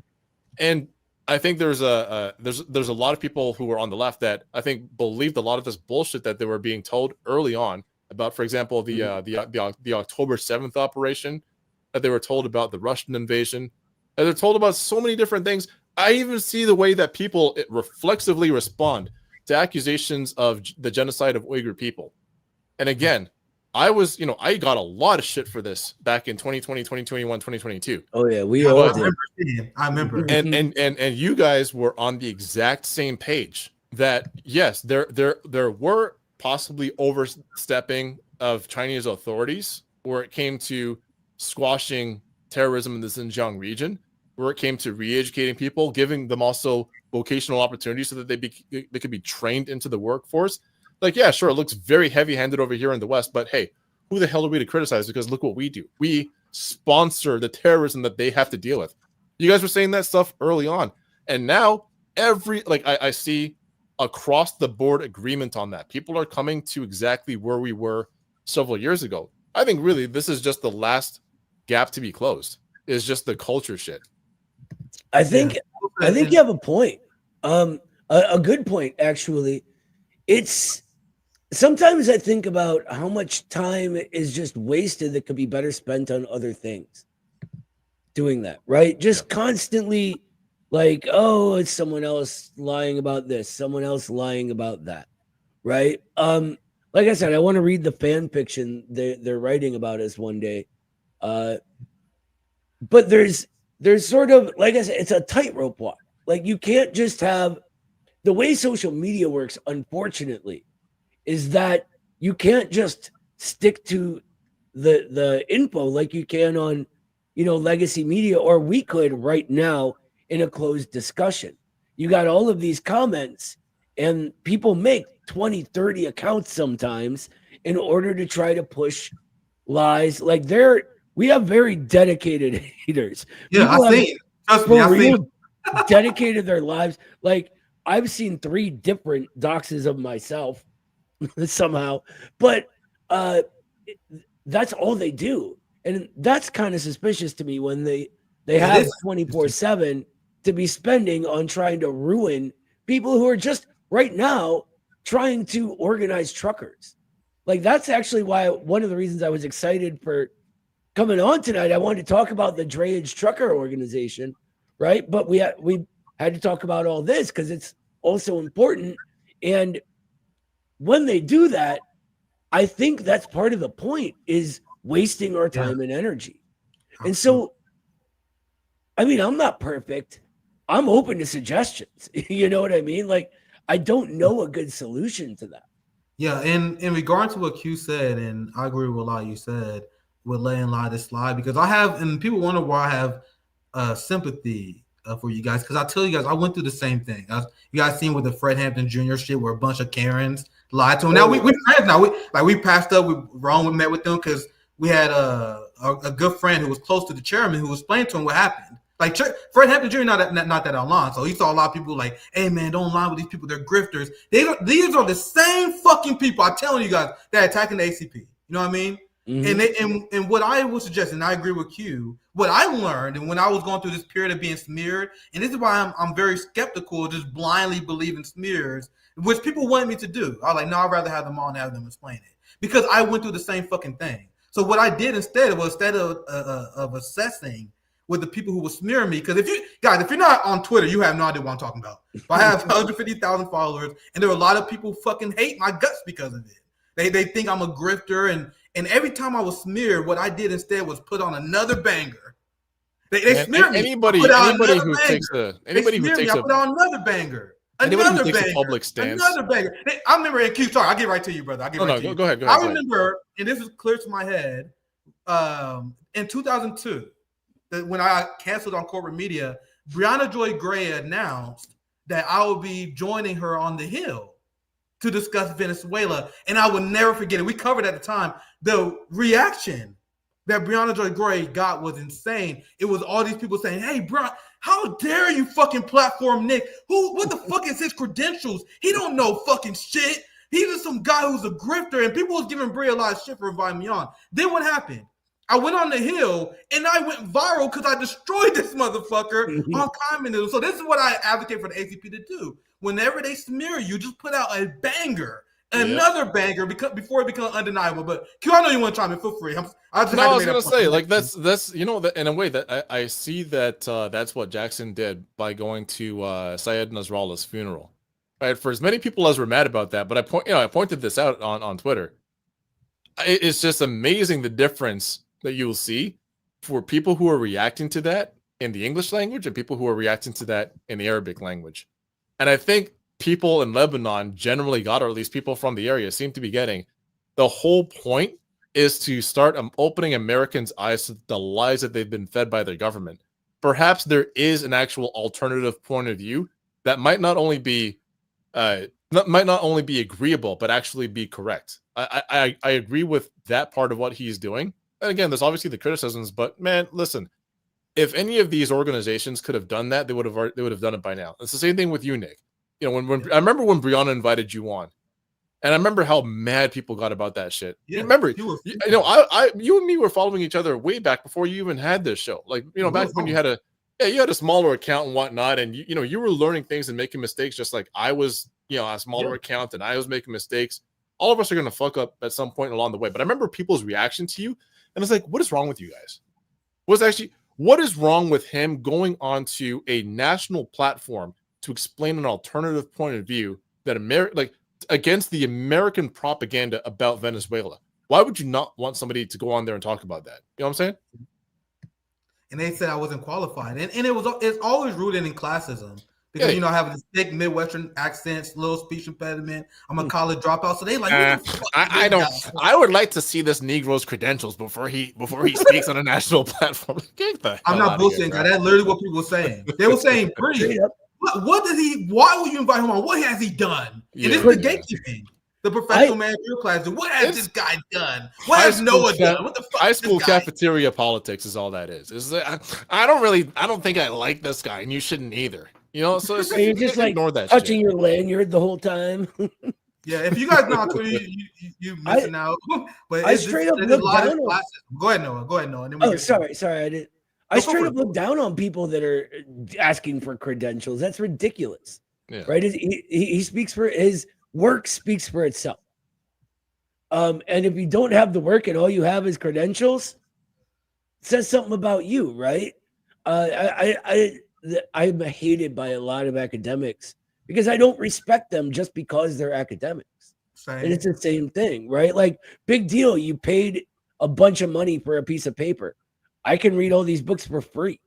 And I think there's a lot of people who are on the left that I think believed a lot of this bullshit that they were being told early on about, for example, the October 7th operation, that they were told about the Russian invasion, that they're told about so many different things. I even see the way that people reflexively respond to accusations of the genocide of Uyghur people. And again, I got a lot of shit for this back in 2020, 2021, 2022. Oh yeah, we all did. I remember. And you guys were on the exact same page that yes, there were possibly overstepping of Chinese authorities where it came to squashing terrorism in the Xinjiang region, where it came to re-educating people, giving them also vocational opportunities so that they could be trained into the workforce. Like, yeah, sure, it looks very heavy-handed over here in the West, but hey, who the hell are we to criticize? Because look what we do. We sponsor the terrorism that they have to deal with. You guys were saying that stuff early on, and now I see across the board agreement on that. People are coming to exactly where we were several years ago. I think really this is just the last gap to be closed. Is just the culture shit. I think you have a point. A good point, actually. It's sometimes I think about how much time is just wasted that could be better spent on other things. Doing that, right? Just constantly like, oh, it's someone else lying about this, someone else lying about that, right? Like I said, I want to read the fan fiction they're writing about us one day. But there's sort of, like I said, it's a tightrope walk. Like you can't just have the way social media works, unfortunately, is that you can't just stick to the info like you can on, legacy media, or we could right now in a closed discussion. You got all of these comments and people make 20, 30 accounts sometimes in order to try to push lies. Like we have very dedicated haters. Yeah, I think. Trust me, I think. Dedicated their lives. Like I've seen 3 different doxes of myself somehow, but that's all they do. And that's kind of suspicious to me when they have 24/7 to be spending on trying to ruin people who are just right now trying to organize truckers. Like that's actually why one of the reasons I was excited for coming on tonight. I wanted to talk about the drayage trucker organization, right? But we had to talk about all this because it's also important. And when they do that, I think that's part of the point, is wasting our time and energy. And so, I mean, I'm not perfect. I'm open to suggestions. You know what I mean? Like, I don't know a good solution to that. Yeah, in regard to what Q said, and I agree with a lot you said with letting a lot of this slide, because I have, and people wonder why I have sympathy for you guys, because I tell you guys, I went through the same thing. You guys seen with the Fred Hampton Jr. shit where a bunch of Karens lied to him. Now we're friends now. We passed up, we met with them because we had a good friend who was close to the chairman who explained to him what happened. Like Fred Hampton Jr. not that online, so he saw a lot of people like, "Hey man, don't lie with these people. They're grifters." These are the same fucking people. I'm telling you guys that attacking the ACP. You know what I mean? Mm-hmm. And what I would suggest, and I agree with Q, what I learned, and when I was going through this period of being smeared, and this is why I'm very skeptical of just blindly believing smears, which people want me to do. I was like, no, I'd rather have them on and have them explain it because I went through the same fucking thing. So what I did instead of assessing with the people who will smear me, because if you're not on Twitter, you have no idea what I'm talking about. I have 150,000 followers, and there are a lot of people who fucking hate my guts because of it. They think I'm a grifter, and every time I was smeared, what I did instead was put on another banger. They smeared me. Anybody who takes a put on another banger. Another banger. A public stance. Another banger. I remember in Q. Sorry, I'll get right to you, brother. Go ahead. I remember, and this is clear to my head, in 2002. When I canceled on corporate media, Brianna Joy Gray announced that I would be joining her on the Hill to discuss Venezuela. And I will never forget it. We covered at the time. The reaction that Brianna Joy Gray got was insane. It was all these people saying, "Hey, bro, how dare you fucking platform Nick? What the fuck is his credentials? He don't know fucking shit. He's just some guy who's a grifter." And people was giving Bray a lot of shit for inviting me on. Then what happened? I went on the Hill and I went viral because I destroyed this motherfucker on communism. So this is what I advocate for the ACP to do. Whenever they smear you, just put out a banger, another banger, before it becomes undeniable. But Q, I know you want to chime in. Feel free. I was gonna say, like, that's that in a way that I see that that's what Jackson did by going to Syed Nasrallah's funeral. Right, for as many people as were mad about that, but I pointed this out on Twitter. It's just amazing the difference that you'll see for people who are reacting to that in the English language and people who are reacting to that in the Arabic language. And I think people in Lebanon generally got, or at least people from the area seem to be getting, the whole point is to start opening Americans' eyes to the lies that they've been fed by their government. Perhaps there is an actual alternative point of view that might not only be agreeable, but actually be correct. I agree with that part of what he's doing. And again, there's obviously the criticisms, but man, listen, if any of these organizations could have done that, they would have done it by now. It's the same thing with you, Nick. You know, when I remember when Brianna invited you on, and I remember how mad people got about that shit. Yeah, remember, you and me were following each other way back before you even had this show. Like, you know, back when you had a smaller account and whatnot, and you were learning things and making mistakes, just like I was, a smaller account and I was making mistakes. All of us are going to fuck up at some point along the way. But I remember people's reaction to you, and it's like, what is wrong with you guys? What is wrong with him going onto a national platform to explain an alternative point of view that against the American propaganda about Venezuela? Why would you not want somebody to go on there and talk about that? You know what I'm saying? And they said I wasn't qualified, and it's always rooted in classism. Because, I have a thick Midwestern accent, little speech impediment. I'm a college dropout. So they like, I would like to see this Negro's credentials before he speaks on a national platform. I'm not bullshitting. That's literally what people were saying. They were saying, pretty. Why would you invite him on? What has he done? Yeah. And this is the gatekeeping. The professional managerial class. What has this guy done? What has Noah done? What the fuck? High school cafeteria politics is all that is. I don't think I like this guy, and you shouldn't either. So it's you're just like touching your lanyard the whole time. Yeah, if you guys know on Twitter, you missing out. But I straight up look down on. Go ahead, Noah. And then sorry, I didn't. I straight up look down on people that are asking for credentials. That's ridiculous, right? He speaks for his work, speaks for itself. And if you don't have the work and all you have is credentials, it says something about you, right? I'm hated by a lot of academics because I don't respect them just because they're academics. Same. And it's the same thing, right? Like, big deal. You paid a bunch of money for a piece of paper. I can read all these books for free.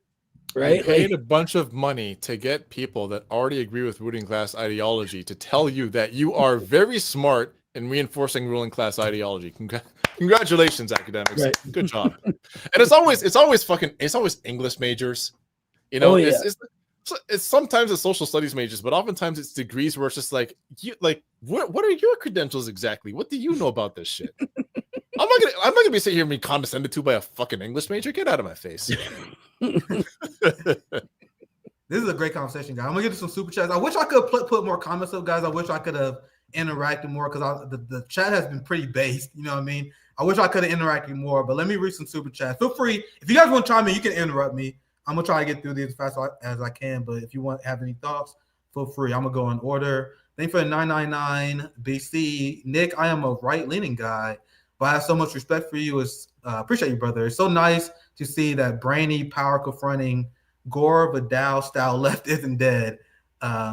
right? You paid a bunch of money to get people that already agree with ruling class ideology to tell you that you are very smart in reinforcing ruling class ideology. Congratulations, academics. Right. Good job. And it's always English majors. You know, Oh, yeah. it's sometimes it's social studies majors, but oftentimes it's degrees where it's just like, what are your credentials exactly? What do you know about this shit? I'm not gonna be sitting here being condescended to by a fucking English major. Get out of my face. This is a great conversation, guys. I'm gonna get to some super chats. I wish I could put more comments up, guys. I wish I could have interacted more because the chat has been pretty based. You know what I mean? I wish I could have interacted more, but let me read some super chats. Feel free. If you guys want to chime in, you can interrupt me. I'm gonna try to get through these as fast as I can. But if you have any thoughts, feel free. I'm gonna go in order. Thank you for the 999 BC. Nick, I am a right-leaning guy, but I have so much respect for you. Appreciate you, brother. It's so nice to see that brainy, power confronting Gore Vidal style left isn't dead.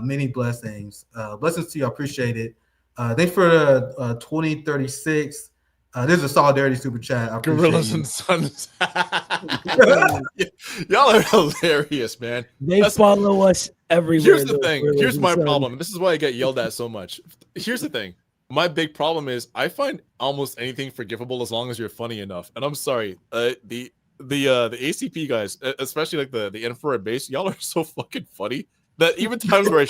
Many blessings. Blessings to you. I appreciate it. Thanks for the 2036. This is a solidarity super chat. Gorillas and Sons. Y'all are hilarious, man. They follow us everywhere. Here's the thing. Here's my problem. This is why I get yelled at so much. Here's the thing. My big problem is I find almost anything forgivable as long as you're funny enough. And I'm sorry, the ACP guys, especially like the infrared base, y'all are so fucking funny that even times where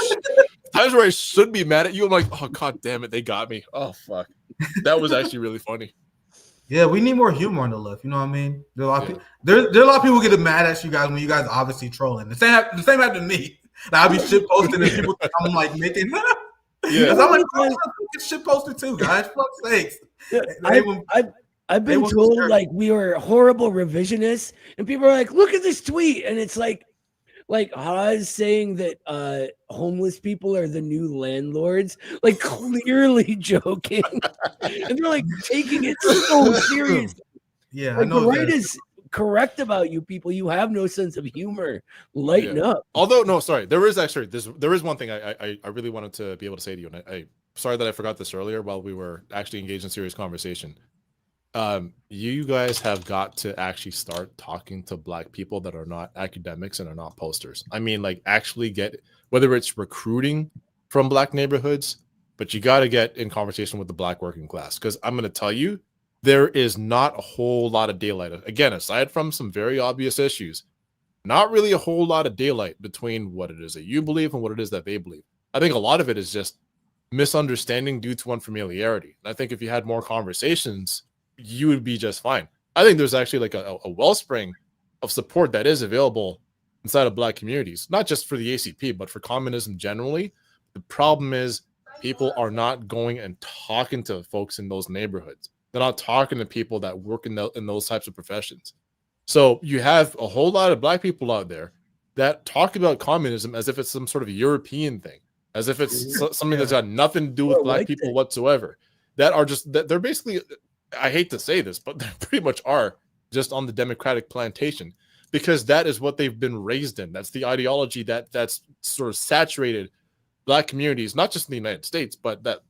I should be mad at you, I'm like, oh god damn it, they got me. Oh fuck, that was actually really funny. Yeah, we need more humor on the left. You know what I mean? There are a lot of people getting mad at you guys when you guys obviously trolling. The same happened to me. Like, I'll be shit posting and people I'm like making. Yeah, I'm like, I'm shit posted too, guys. Fuck's sakes. I've been told like we were horrible revisionists, and people are like, "Look at this tweet," and it's like Haas saying that homeless people are the new landlords, like clearly joking, and they're like taking it so serious. Yeah, like, I know. The right is correct about you people. You have no sense of humor. Lighten up. Although, no, sorry, there is one thing I really wanted to be able to say to you, and I sorry that I forgot this earlier while we were actually engaged in serious conversation. You guys have got to actually start talking to Black people that are not academics and are not posters. I mean, like, actually get, whether it's recruiting from Black neighborhoods, but you got to get in conversation with the Black working class, because I'm going to tell you, there is not a whole lot of daylight. Again, aside from some very obvious issues, not really a whole lot of daylight between what it is that you believe and what it is that they believe. I think a lot of it is just misunderstanding due to unfamiliarity. And I think if you had more conversations, you would be just fine. I think there's actually like a wellspring of support that is available inside of Black communities, not just for the ACP, but for communism generally. The problem is people are not going and talking to folks in those neighborhoods. They're not talking to people that work in those types of professions. So you have a whole lot of Black people out there that talk about communism as if it's some sort of European thing, as if it's something that's got nothing to do with Black people whatsoever. That are just, that they're basically, I hate to say this, but they pretty much are just on the Democratic plantation, because that is what they've been raised in. That's the ideology that's sort of saturated Black communities, not just in the United States, but that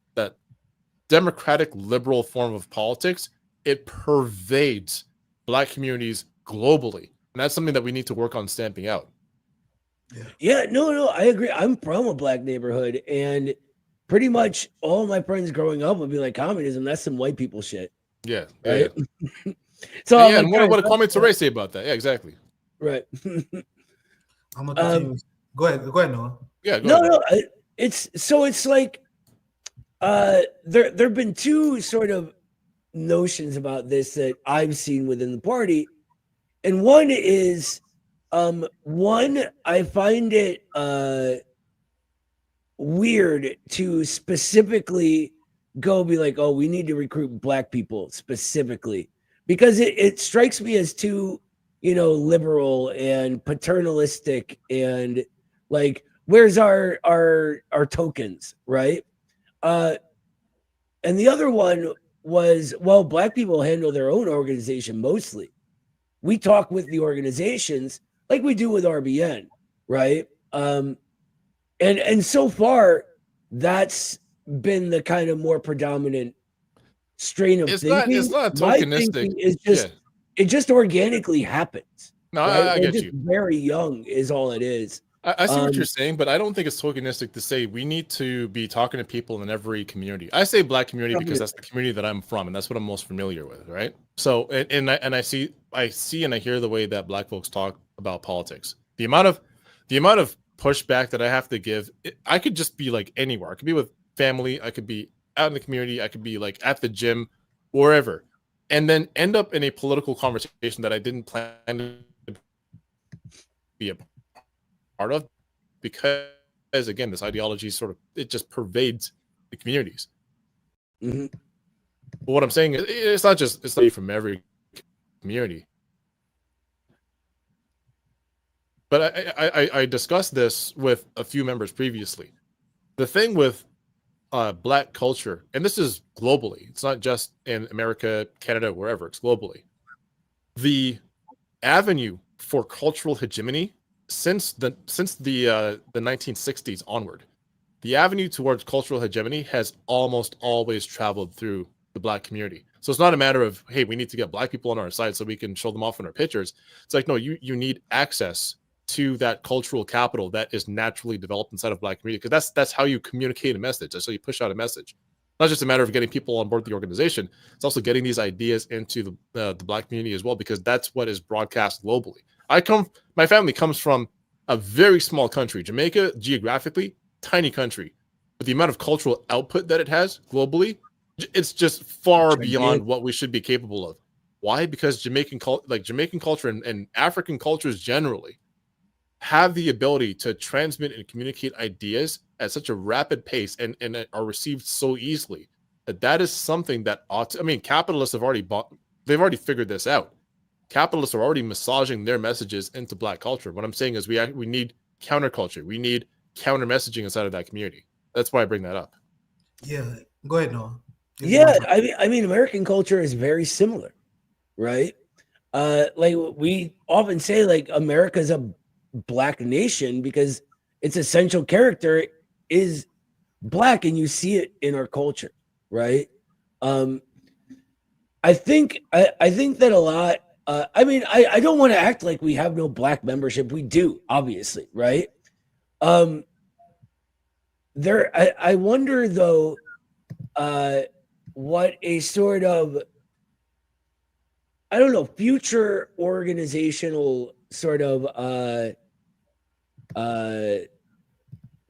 democratic liberal form of politics, it pervades Black communities globally. And that's something that we need to work on stamping out. Yeah, no, I agree. I'm from a Black neighborhood, and pretty much all my friends growing up would be like, communism, that's some white people shit. Yeah. Right. Yeah. So yeah, and what did Kwame Ture say about that? Yeah, exactly. Right. I'm gonna continue. Go ahead, Noah. Yeah. Go ahead. It's like there've been two sort of notions about this that I've seen within the party, and one is I find it weird to specifically go be like, oh, we need to recruit Black people specifically, because it strikes me as too, liberal and paternalistic, and like, where's our tokens, right? And the other one was, well, Black people handle their own organization mostly. We talk with the organizations like we do with RBN, right? And so far, that's been the kind of more predominant strain of thinking. It's not My tokenistic. thinking is just, it just organically happens. No, right? I They're get just you. very young is all it is. I see what you're saying, but I don't think it's tokenistic to say we need to be talking to people in every community. I say Black community because that's the community that I'm from, and that's what I'm most familiar with, right? So, and I see and I hear the way that Black folks talk about politics. The amount of pushback that I have to give, I could just be like anywhere. I could be with family, I could be out in the community, I could be like at the gym, wherever, and then end up in a political conversation that I didn't plan to be a part of, because again, this ideology it just pervades the communities. Mm-hmm. But what I'm saying is, it's not from every community. But I discussed this with a few members previously. The thing with Black culture, and this is globally, it's not just in America, Canada, wherever, it's globally. The avenue for cultural hegemony since the 1960s onward, the avenue towards cultural hegemony has almost always traveled through the Black community. So it's not a matter of, hey, we need to get Black people on our side so we can show them off in our pictures. It's like, no, you need access to that cultural capital that is naturally developed inside of Black community, because that's how you communicate a message. That's how you push out a message. Not just a matter of getting people on board the organization. It's also getting these ideas into the Black community as well, because that's what is broadcast globally. My family comes from a very small country, Jamaica, geographically, tiny country, but the amount of cultural output that it has globally, it's just far beyond what we should be capable of. Why? Because Jamaican culture and African cultures generally have the ability to transmit and communicate ideas at such a rapid pace and are received so easily that is something that capitalists have they've already figured this out. Capitalists are already massaging their messages into Black culture. What I'm saying is we need counterculture. We need counter messaging inside of that community. That's why I bring that up. Yeah, go ahead, Noah. Yeah, I mean, American culture is very similar, right? Like we often say, like America's a Black nation because its essential character is Black, and you see it in our culture, right? I think that a lot. I don't want to act like we have no Black membership. We do, obviously, right? I wonder though, what a sort of, I don't know, future organizational sort of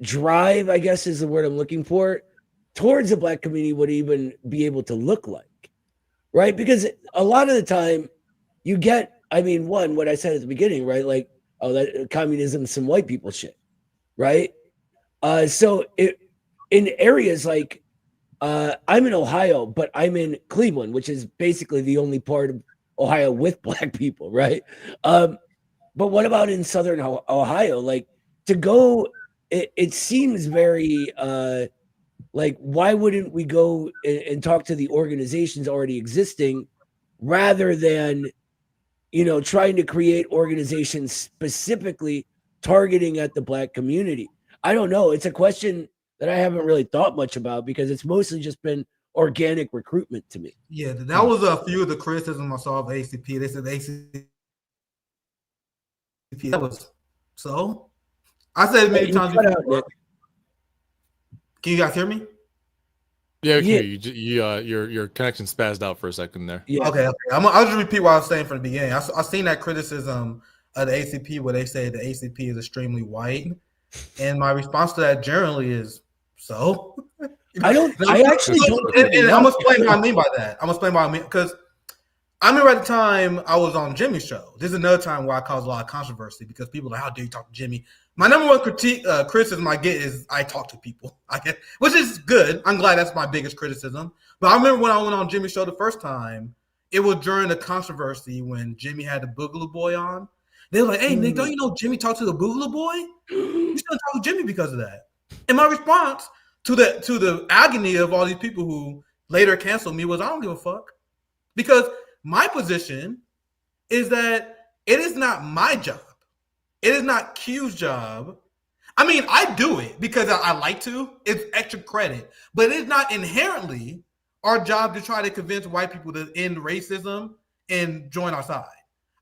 drive, I guess is the word I'm looking for, towards the Black community would even be able to look like, right? Because a lot of the time you get, what I said at the beginning, right? Like, oh, that communism, some white people shit, right? So in areas like, I'm in Ohio, but I'm in Cleveland, which is basically the only part of Ohio with Black people, right? But what about in Southern Ohio? Like, to go, it seems very like, why wouldn't we go and talk to the organizations already existing rather than, trying to create organizations specifically targeting at the Black community? I don't know. It's a question that I haven't really thought much about because it's mostly just been organic recruitment to me. Yeah, that was a few of the criticisms I saw of ACP. They said ACP, that was so. I said it many times before. Can you guys hear me? Yeah, your connection spazzed out for a second there. Yeah. Okay. I'll just repeat what I was saying from the beginning. I seen that criticism of the ACP where they say the ACP is extremely white, and my response to that generally is so. I actually don't. And I'm gonna explain what I mean by that. Because I remember at the time I was on Jimmy's show. This is another time where I caused a lot of controversy because people are like, how dare you talk to Jimmy? My number one criticism I get is I talk to people, which is good. I'm glad that's my biggest criticism. But I remember when I went on Jimmy's show the first time, it was during the controversy when Jimmy had the Boogaloo Boy on. They were like, hey, Nick, don't you know Jimmy talked to the Boogaloo Boy? You shouldn't talk to Jimmy because of that. And my response to the agony of all these people who later canceled me was, I don't give a fuck. Because my position is that it is not my job. It is not Q's job. I mean, I do it because I like to. It's extra credit. But it is not inherently our job to try to convince white people to end racism and join our side.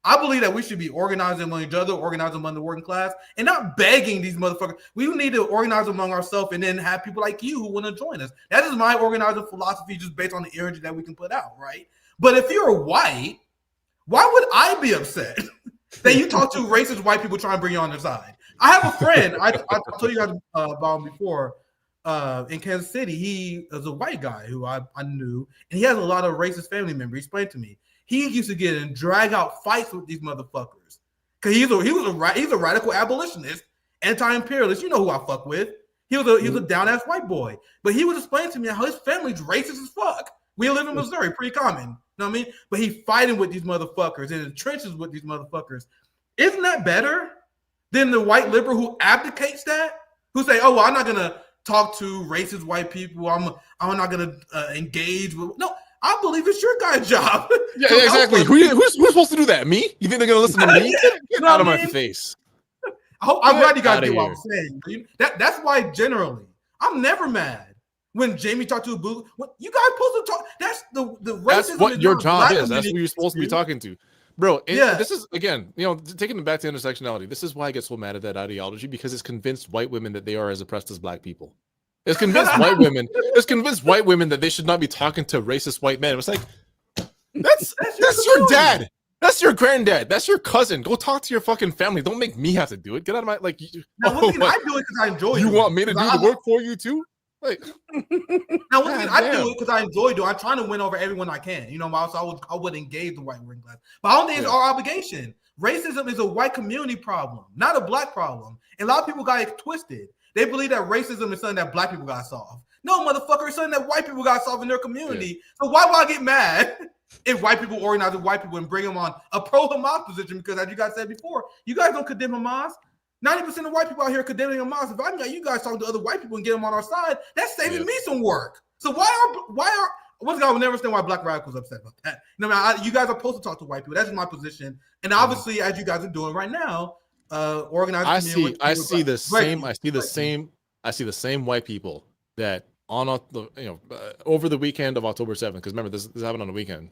I believe that we should be organizing among each other, organizing among the working class, and not begging these motherfuckers. We need to organize among ourselves and then have people like you who want to join us. That is my organizing philosophy, just based on the energy that we can put out, right? But if you're white, why would I be upset that you talk to racist white people trying to bring you on their side? I have a friend, I told you guys about him before, in Kansas City. He is a white guy who I knew, and he has a lot of racist family members. He explained to me. He used to get in drag out fights with these motherfuckers because he's a radical abolitionist, anti-imperialist. You know who I fuck with. He was a down ass white boy, but he was explaining to me how his family's racist as fuck. We live in Missouri, pretty common. You know what I mean? But he fighting with these motherfuckers in the trenches with these motherfuckers. Isn't that better than the white liberal who abdicates that? Who say, "Oh, well, I'm not gonna talk to racist white people. I'm not gonna engage with." No. I believe it's your guy's job. Yeah, exactly. Who's supposed to do that? Me? You think they're gonna listen to me? Get out of my face. I'm glad you guys get what I'm saying. That's why generally I'm never mad when Jamie talked to a boo. You guys supposed to talk. That's the racism. That's what your job is. That's who you're supposed to be talking to, bro. Yeah. This is, again, taking it back to intersectionality. This is why I get so mad at that ideology, because it's convinced white women that they are as oppressed as black people. It's convinced white women. It's convinced white women that they should not be talking to racist white men. It's like, that's your dad. That's your granddad. That's your cousin. Go talk to your fucking family. Don't make me have to do it. Get out of my I do it because I enjoy it. You want me to do the work for you too? Like, now one thing I do it because I enjoy doing. I'm trying to win over everyone I can. So I would engage the white working class, but I don't think it's our obligation. Racism is a white community problem, not a black problem. And a lot of people got it twisted. They believe that racism is something that black people got to solve. No, motherfucker, it's something that white people got to solve in their community. Yeah. So why would I get mad if white people organize with white people and bring them on a pro-Hamas position? Because as you guys said before, you guys don't condemn Hamas. 90% of white people out here condemning Hamas. If I got you guys talking to other white people and get them on our side, that's saving me some work. So why are once again, I would never understand why black radicals are upset about that. You guys are supposed to talk to white people. That's my position. And obviously, as you guys are doing right now, organized. I see the same white people that on over the weekend of October 7th, because remember this happened on the weekend.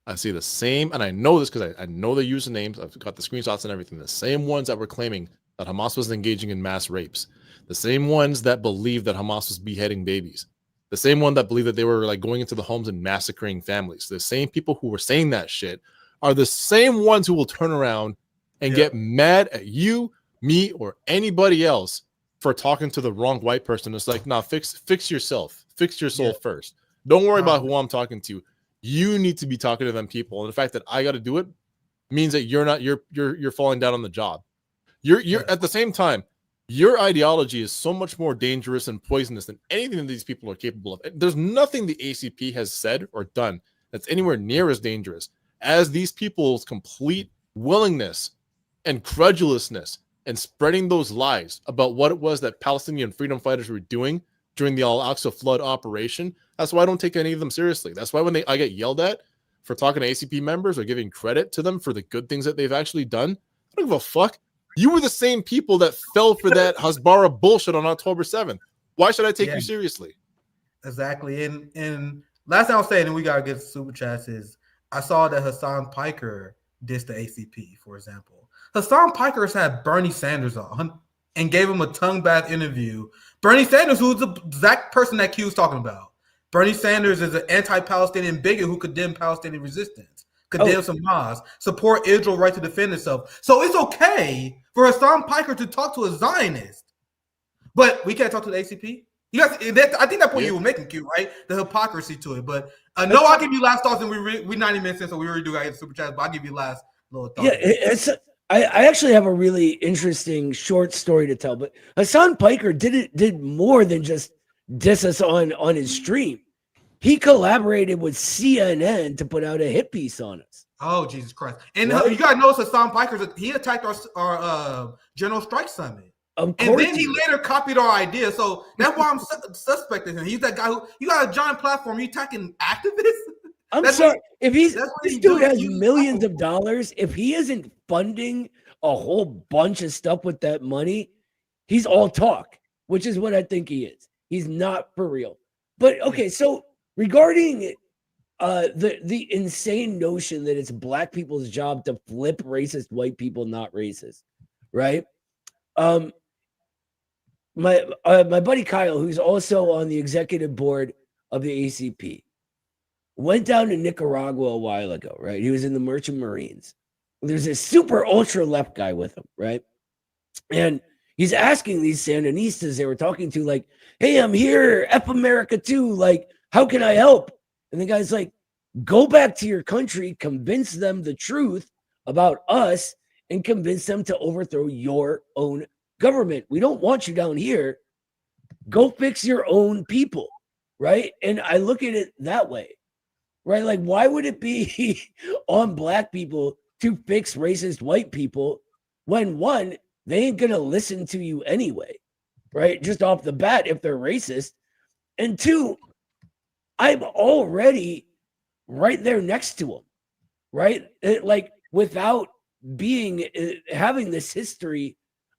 I see the same, and I know this because I know the usernames. I've got the screenshots and everything. The same ones that were claiming that Hamas was engaging in mass rapes, the same ones that believed that Hamas was beheading babies, the same one that believed that they were like going into the homes and massacring families. The same people who were saying that shit are the same ones who will turn around and get mad at you, me, or anybody else for talking to the wrong white person. It's like, nah, fix yourself. Fix your soul first. Don't worry about who I'm talking to. You need to be talking to them people. And the fact that I got to do it means that you're falling down on the job. You're at the same time, your ideology is so much more dangerous and poisonous than anything that these people are capable of. There's nothing the ACP has said or done that's anywhere near as dangerous as these people's complete willingness and credulousness and spreading those lies about what it was that Palestinian freedom fighters were doing during the Al-Aqsa flood operation. That's why I don't take any of them seriously. That's why when I get yelled at for talking to ACP members or giving credit to them for the good things that they've actually done, I don't give a fuck. You were the same people that fell for that Hasbara bullshit on October 7th. Why should I take you seriously? Exactly. And last thing I'll say, and we got to get super chats, is I saw that Hassan Piker dissed the ACP, for example. Hassan Piker's had Bernie Sanders on and gave him a tongue bath interview. Bernie Sanders, who's the exact person that Q's talking about. Bernie Sanders is an anti-Palestinian bigot who condemned Palestinian resistance, condemns Hamas, support Israel's right to defend itself. So it's okay for Hassan Piker to talk to a Zionist, but we can't talk to the ACP. You guys, I think that point you were making, Q, right? The hypocrisy to it. But no, I'll give you last thoughts, and we 90 minutes in, so we already do got to get super chats. But I'll give you last little thoughts. Yeah, I actually have a really interesting short story to tell. But Hassan Piker did more than just diss us on his stream. He collaborated with CNN to put out a hit piece on us. Oh, Jesus Christ! And you gotta notice Hassan Piker, he attacked our General Strike Summit. And then he later copied our idea. So that's why I'm suspecting him. He's that guy who, you got a giant platform, you attacking activists? I'm sorry. If this dude has millions of dollars, if he isn't funding a whole bunch of stuff with that money, he's all talk, which is what I think he is. He's not for real. But okay, so regarding the insane notion that it's black people's job to flip racist white people not racist, right? My buddy Kyle, who's also on the executive board of the ACP, went down to Nicaragua a while ago, right? He was in the Merchant Marines. There's a super ultra left guy with him, right? And he's asking these Sandinistas they were talking to, like, hey, I'm here, F America too. Like, how can I help? And the guy's like, go back to your country, convince them the truth about us, and convince them to overthrow your own government. We don't want you down here. Go fix your own people, right? And I look at it that way, right? Like, why would it be on black people to fix racist white people when, one, they ain't gonna listen to you anyway, right? Just off the bat, if they're racist. And two, I'm already right there next to them, right? Like, without being having this history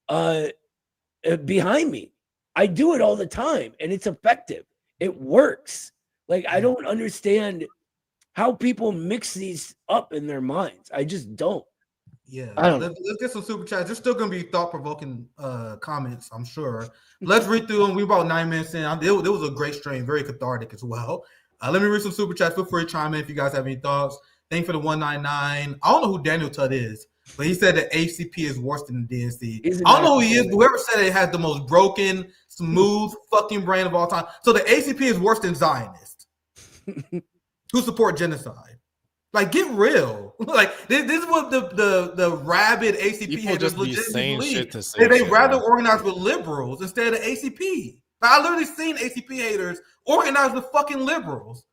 behind me. I do it all the time, and it's effective. It works. Like, I don't understand how people mix these up in their minds. I just don't. Yeah, let's get some super chats. There's still gonna be thought-provoking comments, I'm sure. Let's read through them. We about 9 minutes in. There was a great stream, very cathartic as well. Let me read some super chats. Feel free to chime in if you guys have any thoughts. Thank you for the 199. I don't know who Daniel Tutt is, but he said that ACP is worse than the DNC. I don't know who he is, but whoever said it has the most broken, smooth fucking brain of all time. So the ACP is worse than Zionists who support genocide. Like, get real. Like, this is what the rabid ACP people haters just be saying believe. shit to say. They rather organize with liberals instead of ACP. Like, I literally seen ACP haters organize with fucking liberals.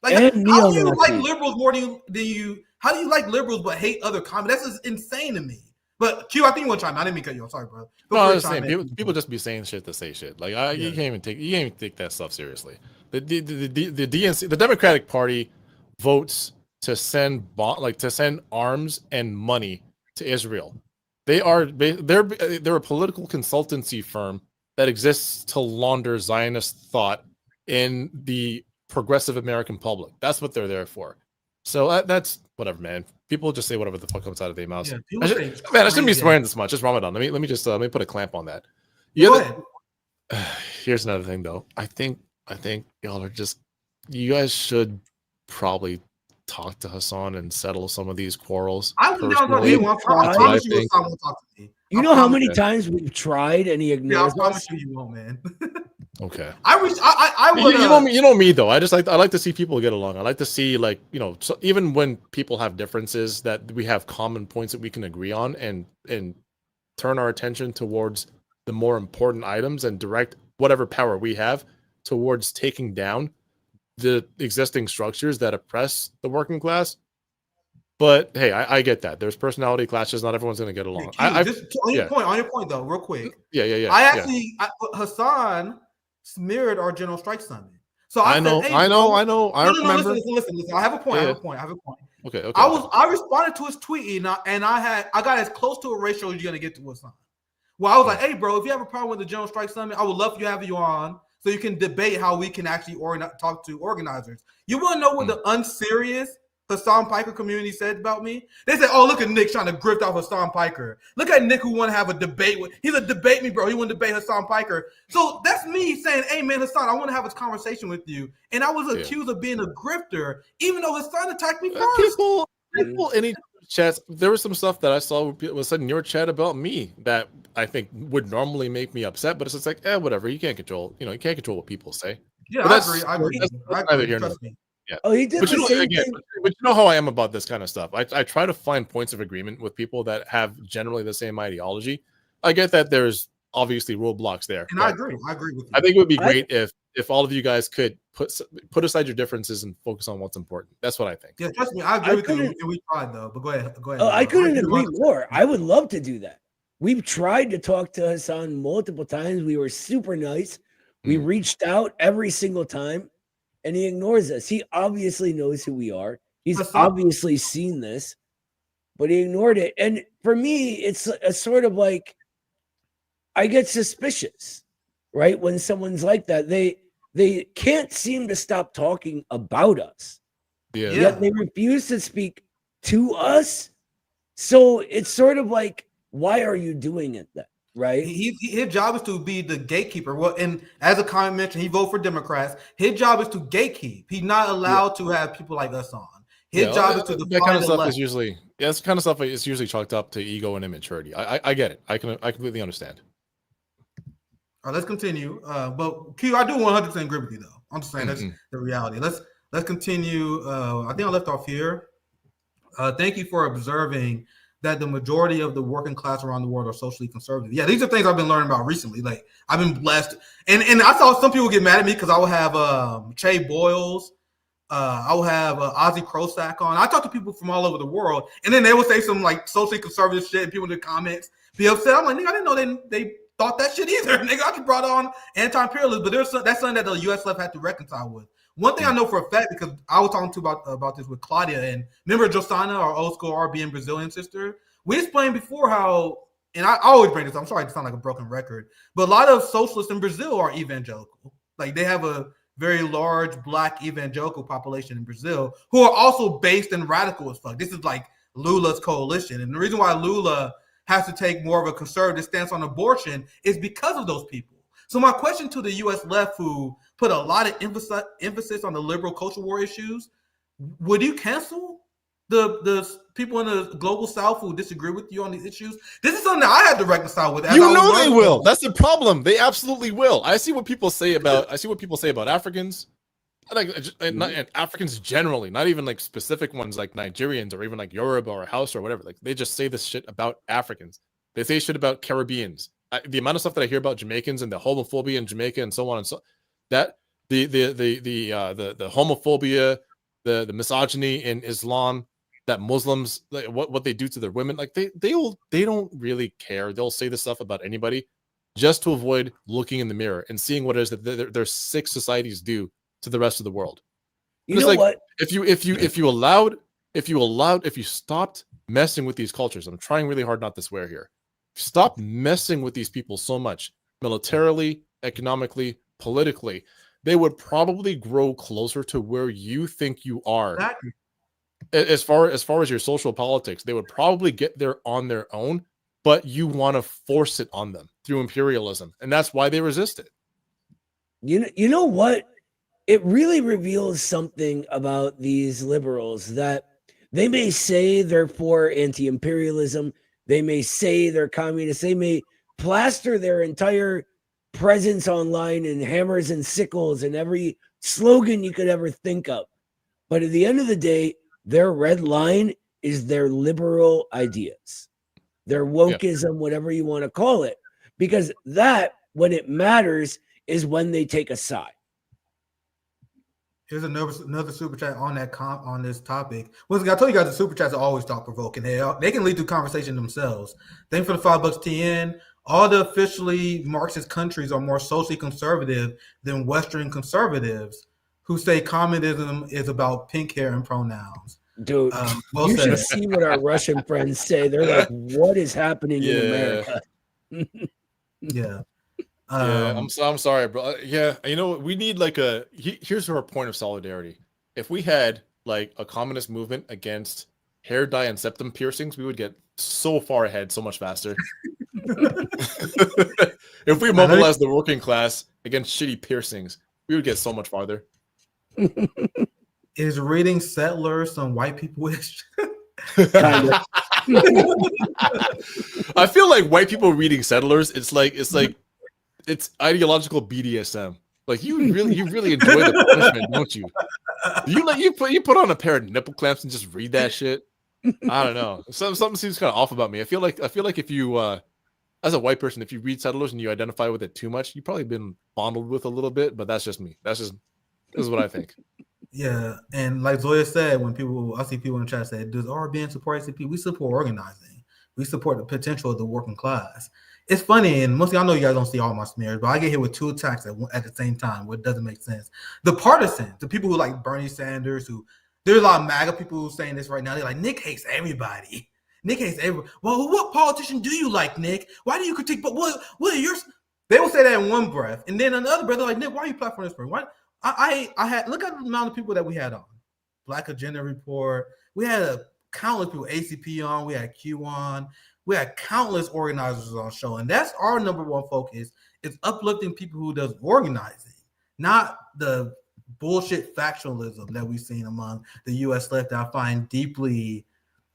Like, how do you like liberals more than you? How do you like liberals but hate other communists? That's just insane to me. But Q, I think you want to chime in. I didn't mean to cut you off. Sorry, bro. No, I was saying people just be saying shit to say shit. Like, you can't even take that stuff seriously. The DNC, the Democratic Party, votes to send arms and money to Israel. They're a political consultancy firm that exists to launder Zionist thought in the progressive American public. That's what they're there for. So that's whatever, man. People just say whatever the fuck comes out of their mouths. Yeah, I shouldn't be swearing this much. Just Ramadan. Let me put a clamp on that. Here's another thing, though. I think y'all are just. You guys should probably talk to Hassan and settle some of these quarrels. I would not know anyone. I promise you, Hassan won't talk to me. You know how many times we've tried and he ignores us? I promise you won't, man. Okay. I would. You know me though. I like to see people get along. I like to see, like, so even when people have differences, that we have common points that we can agree on and turn our attention towards the more important items and direct whatever power we have towards taking down the existing structures that oppress the working class. But hey, I get that. There's personality clashes. Not everyone's going to get along. On your point though, real quick. Yeah. Hassan smeared our General Strike Summit. So I know. I remember. Listen. I have a point. Okay. I responded to his tweet and I got as close to a ratio as you're gonna get to Hassan. Well, I was like, hey, bro, if you have a problem with the General Strike Summit, I would love for you to have you on so you can debate how we can actually talk to organizers. You want to know what the unserious Hassan Piker community said about me? They said, oh, look at Nick trying to grift off Hassan Piker. Look at Nick who want to have a debate with. He's a debate me, bro. He want to debate Hassan Piker. So that's me saying, hey, man, Hassan, I want to have a conversation with you. And I was accused of being a grifter, even though Hassan attacked me first. People in chats, there was some stuff that I saw was said in your chat about me that I think would normally make me upset, but it's just like, whatever. You can't control, you can't control what people say. Yeah, I agree. Trust me. Yeah. Oh, he did but the same thing. But you know how I am about this kind of stuff. I try to find points of agreement with people that have generally the same ideology. I get that there's obviously roadblocks there. And I agree with you. I think it would be great if all of you guys could put aside your differences and focus on what's important. That's what I think. Yeah, trust me, I agree with you. And we tried though, but go ahead. Oh, I couldn't agree more. I would love to do that. We've tried to talk to Hassan multiple times. We were super nice. We reached out every single time. And he ignores us. He obviously knows who we are. He's obviously seen this, but he ignored it. And for me, it's a sort of like, I get suspicious, right? When someone's like that, they can't seem to stop talking about us. Yeah. Yet they refuse to speak to us. So it's sort of like, why are you doing it then? Right? His job is to be the gatekeeper. Well, and as a comment mentioned, he voted for Democrats. His job is to gatekeep. He's not allowed to have people like us on. His job is to define that kind of stuff left. is usually that's kind of stuff is usually chalked up to ego and immaturity. I get it. I completely understand. All right, let's continue. But Q, I do 100% agree with you though. I'm just saying that's the reality. Let's continue. I think I left off here. Thank you for observing that the majority of the working class around the world are socially conservative. Yeah, these are things I've been learning about recently. Like I've been blessed, and I saw some people get mad at me because I will have Che Boyles, I will have Ozzy Krosak on. I talk to people from all over the world, and then they will say some like socially conservative shit, and people in the comments be upset. I'm like, nigga, I didn't know they thought that shit either. Nigga, I just brought on anti-imperialism, but that's something that the U.S. left had to reconcile with. One thing I know for a fact, because I was talking about this with Claudia, and remember Josana, our old school RBN Brazilian sister? We explained before how, and I always bring this up, I'm sorry to sound like a broken record, but a lot of socialists in Brazil are evangelical. Like they have a very large black evangelical population in Brazil who are also based and radical as fuck. This is like Lula's coalition. And the reason why Lula has to take more of a conservative stance on abortion is because of those people. So my question to the U.S. left, who put a lot of emphasis on the liberal culture war issues, would you cancel the people in the global South who disagree with you on these issues? This is something that I had to reconcile with. You know they will. That's the problem. They absolutely will. I see what people say about Africans, and Africans generally, not even like specific ones like Nigerians or even like Yoruba or Hausa or whatever. Like they just say this shit about Africans. They say shit about Caribbeans. The amount of stuff that I hear about Jamaicans and the homophobia in Jamaica and so on and so that the homophobia, the misogyny in Islam, that Muslims, like, what they do to their women, like they don't really care. They'll say this stuff about anybody just to avoid looking in the mirror and seeing what it is that their sick societies do to the rest of the world. You know what? If you stopped messing with these cultures, I'm trying really hard not to swear here. Stop messing with these people so much, militarily, economically, politically, they would probably grow closer to where you think you are. Exactly. As far as your social politics, they would probably get there on their own, but you want to force it on them through imperialism, and that's why they resist it. You know what? It really reveals something about these liberals, that they may say they're for anti-imperialism, they may say they're communists, they may plaster their entire presence online in hammers and sickles and every slogan you could ever think of. But at the end of the day, their red line is their liberal ideas, their wokeism, whatever you want to call it, because that, when it matters, is when they take a side. Here's another super chat on this topic. Once again, I told you guys the super chats are always thought provoking. They can lead to conversation themselves. Thanks for the $5 TN. All the officially Marxist countries are more socially conservative than Western conservatives who say communism is about pink hair and pronouns. Dude, you should see what our Russian friends say. They're like, what is happening in America? Yeah. I'm sorry, bro. Yeah, you know, we need like here's our point of solidarity. If we had like a communist movement against hair dye and septum piercings, we would get so far ahead so much faster. If we mobilized the working class against shitty piercings, we would get so much farther. Is reading Settlers some white people wish? I feel like white people reading Settlers, it's ideological BDSM. Like you really enjoy the punishment, don't you? You put on a pair of nipple clamps and just read that shit. I don't know. Something seems kind of off about me. I feel like if you as a white person, if you read Settlers and you identify with it too much, you've probably been fondled with a little bit, but that's just me. This is what I think. Yeah, and like Zoya said, I see people in the chat say, does RBN support ACP? We support organizing. We support the potential of the working class. It's funny, and mostly I know you guys don't see all my smears, but I get hit with two attacks at the same time, what doesn't make sense. The partisans, the people who like Bernie Sanders, there's a lot of MAGA people who are saying this right now. They're like, Nick hates everybody. Nick hates everybody. Well, what politician do you like, Nick? Why do you critique? But what are yours? They will say that in one breath, and then another breath, they're like, Nick, why are you platforming this person? Why? I had look at the amount of people that we had on. Black Agenda Report. We had countless people, ACP on, we had Q on, we had countless organizers on show. And that's our number one focus, is uplifting people who does organizing, not the bullshit factionalism that we've seen among the U.S. left that I find deeply,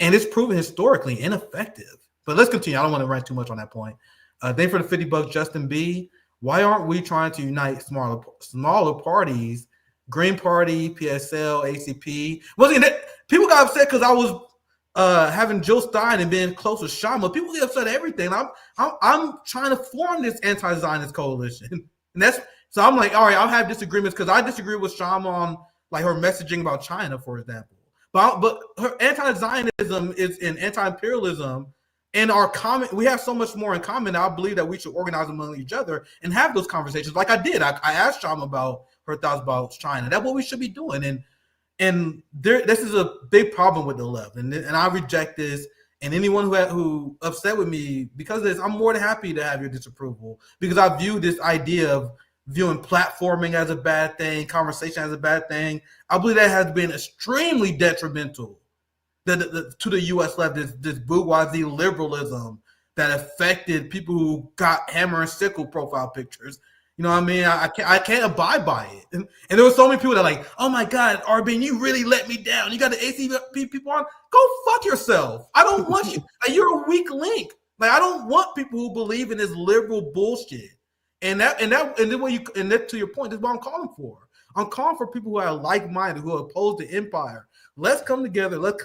and it's proven historically ineffective. But let's continue. I don't want to rant too much on that point. Thank for the $50, Justin B. Why aren't we trying to unite smaller parties? Green Party, PSL, ACP. People got upset because I was having Jill Stein and being close with Shama. People get upset at everything. I'm trying to form this anti-Zionist coalition, and so I'm like, all right, I'll have disagreements because I disagree with Shama on like her messaging about China, for example. But her anti-Zionism is in anti-imperialism. And we have so much more in common. I believe that we should organize among each other and have those conversations. Like I did, I asked Shama about her thoughts about China. That's what we should be doing. And this is a big problem with the left, and I reject this. And anyone who upset with me because of this, I'm more than happy to have your disapproval, because I view this idea of viewing platforming as a bad thing, conversation as a bad thing. I believe that has been extremely detrimental to the U.S. left, this bourgeoisie liberalism that affected people who got hammer and sickle profile pictures. You know what I mean? I can't abide by it. And there were so many people that like, oh my God, RBN, you really let me down. You got the ACP people on. Go fuck yourself. I don't want you. Like, you're a weak link. Like, I don't want people who believe in this liberal bullshit. And then to your point, that's what I'm calling for. I'm calling for people who are like-minded, who are opposed to empire. Let's come together. Let's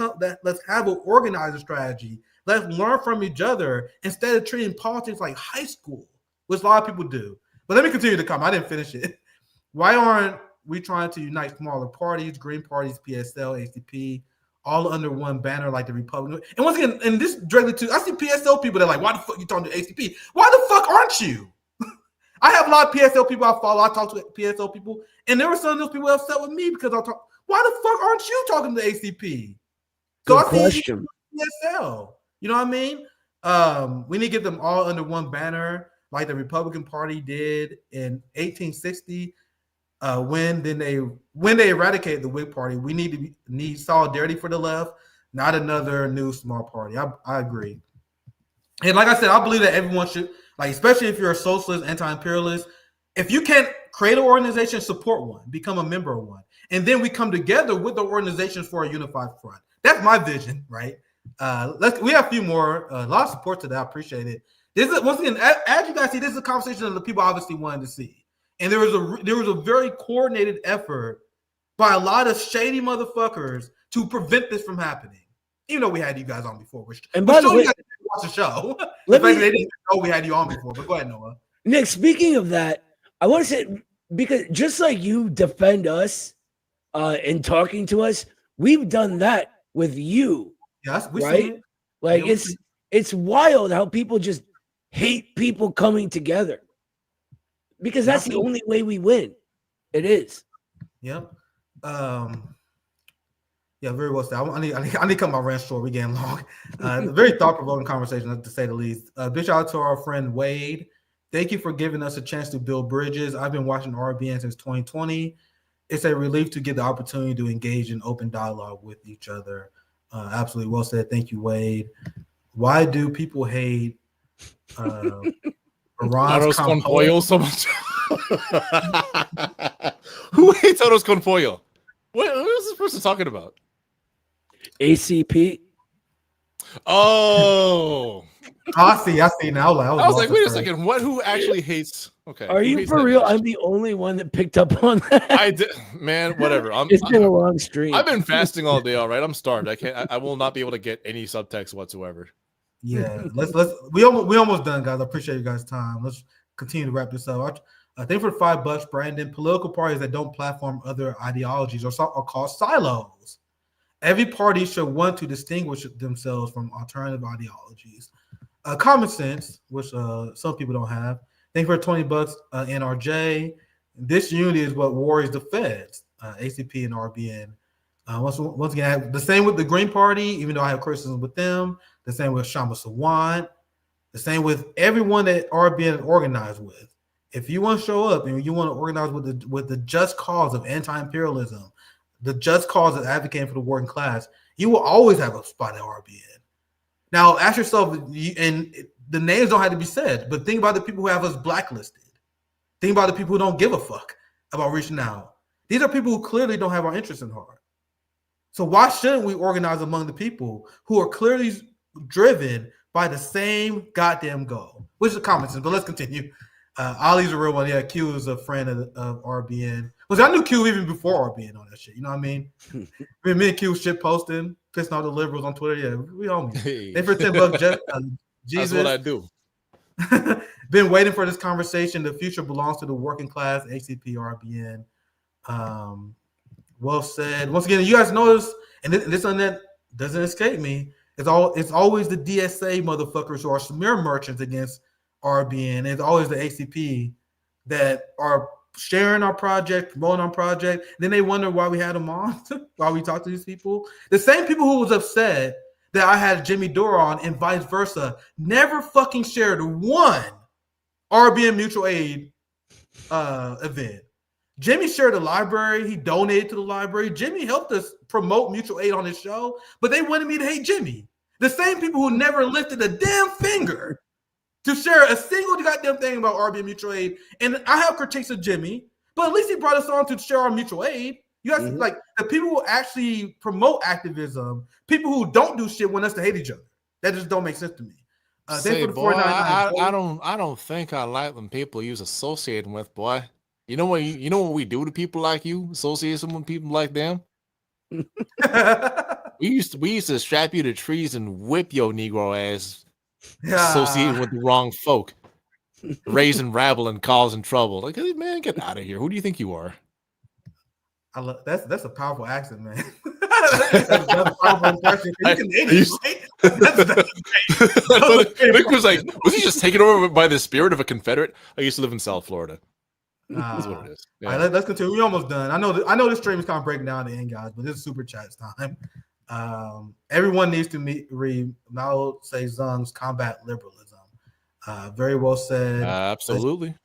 have an organizing strategy. Let's learn from each other instead of treating politics like high school, which a lot of people do. But let me continue to comment. I didn't finish it. Why aren't we trying to unite smaller parties, Green Parties, PSL, ACP, all under one banner like the Republican? And once again, and this directly to, I see PSL people that are like, why the fuck you talking to ACP? Why the fuck aren't you? I have a lot of PSL people I follow. I talk to PSL people, and there were some of those people upset with me because I talk. Why the fuck aren't you talking to ACP? So I see PSL. You know what I mean? We need to get them all under one banner, like the Republican Party did in 1860. When they eradicated the Whig Party, we need solidarity for the left, not another new small party. I agree. And like I said, I believe that everyone should, like, especially if you're a socialist, anti-imperialist, if you can create an organization, support one, become a member of one. And then we come together with the organizations for a unified front. That's my vision, right? We have a few more, a lot of support to that. I appreciate it. This is, once again, as you guys see, this is a conversation that the people obviously wanted to see. And there was a very coordinated effort by a lot of shady motherfuckers to prevent this from happening. Even though we had you guys on before. And by the way, you guys didn't watch the show. They didn't know we had you on before. But go ahead, Noah. Nick, speaking of that, I want to say, because just like you defend us in talking to us, we've done that with you. Yes, right? Like, it's wild how people just hate people coming together, because that's the only way we win. It is. Yep. Yeah, very well said. I need to cut my rant short. We're getting long. Very thought-provoking conversation, to say the least. Big shout out to our friend Wade. Thank you for giving us a chance to build bridges. I've been watching RBN since 2020. It's a relief to get the opportunity to engage in open dialogue with each other. Absolutely well said. Thank you, Wade. Why do people hate Iran's con pollo so much? Who hates arroz con pollo? What is this person talking about? ACP. Oh, I see now. I was like, wait a second. What? Who actually hates? Okay. Are you for real? I'm the only one that picked up on that. I did, man. Whatever. It's been a long stream. I've been fasting all day. All right. I'm starved. I will not be able to get any subtext whatsoever. Yeah. We almost done, guys. I appreciate you guys' time. Let's continue to wrap this up. I think for $5, Brandon, political parties that don't platform other ideologies are called silos. Every party should want to distinguish themselves from alternative ideologies. Common sense, which some people don't have. Thank you for $20, NRJ. This unity is what worries the feds, ACP and RBN. Once again, the same with the Green Party, even though I have criticism with them. The same with Shama Sawant. The same with everyone that RBN organized with. If you want to show up and you want to organize with the just cause of anti-imperialism, the just cause of advocating for the working class, you will always have a spot at RBN. Now, ask yourself, and the names don't have to be said, but think about the people who have us blacklisted. Think about the people who don't give a fuck about reaching out. These are people who clearly don't have our interests in heart. So why shouldn't we organize among the people who are clearly driven by the same goddamn goal? Which is common sense, but let's continue. Ollie's a real one. Yeah, Q is a friend of RBN. Well, I knew Q even before RBN on that shit. You know what I mean? Me and Q shit posting, pissing off the liberals on Twitter. Yeah, we homies. Hey. They for $10, Jesus. That's what I do. Been waiting for this conversation. The future belongs to the working class. ACP, RBN. Well said. Once again, you guys notice, and this on that doesn't escape me. It's always the DSA motherfuckers who are smear merchants against RBN. It's always the ACP that are sharing our project, promoting our project. Then they wonder why we had them on, why we talked to these people. The same people who was upset that I had Jimmy Dore on and vice versa never fucking shared one RBN mutual aid event. Jimmy shared the library. He donated to the library. Jimmy helped us promote mutual aid on his show, but they wanted me to hate Jimmy. The same people who never lifted a damn finger to share a single goddamn thing about RBN mutual aid. And I have critiques of Jimmy, but at least he brought us on to share our mutual aid. You guys, like the people who actually promote activism, people who don't do shit want us to hate each other. That just don't make sense to me. Say, boy, I don't think I like when people use associating with, boy. You know what we do to people like you? Association with people like them. we used to strap you to trees and whip your Negro ass. Associated with the wrong folk, raising rabble and causing trouble. Like, hey, man, get out of here. Who do you think you are? I love that's a powerful accent, man. that's a powerful impression. You can English, right? Nick was like, was he just taken over by the spirit of a Confederate? I used to live in South Florida. That's what it is. Yeah. All right, let's continue. We're almost done. I know this stream is kind of breaking down the end, guys, but this is super chats time. Everyone needs to read Mao Zedong's Combat Liberalism. Very well said. Absolutely.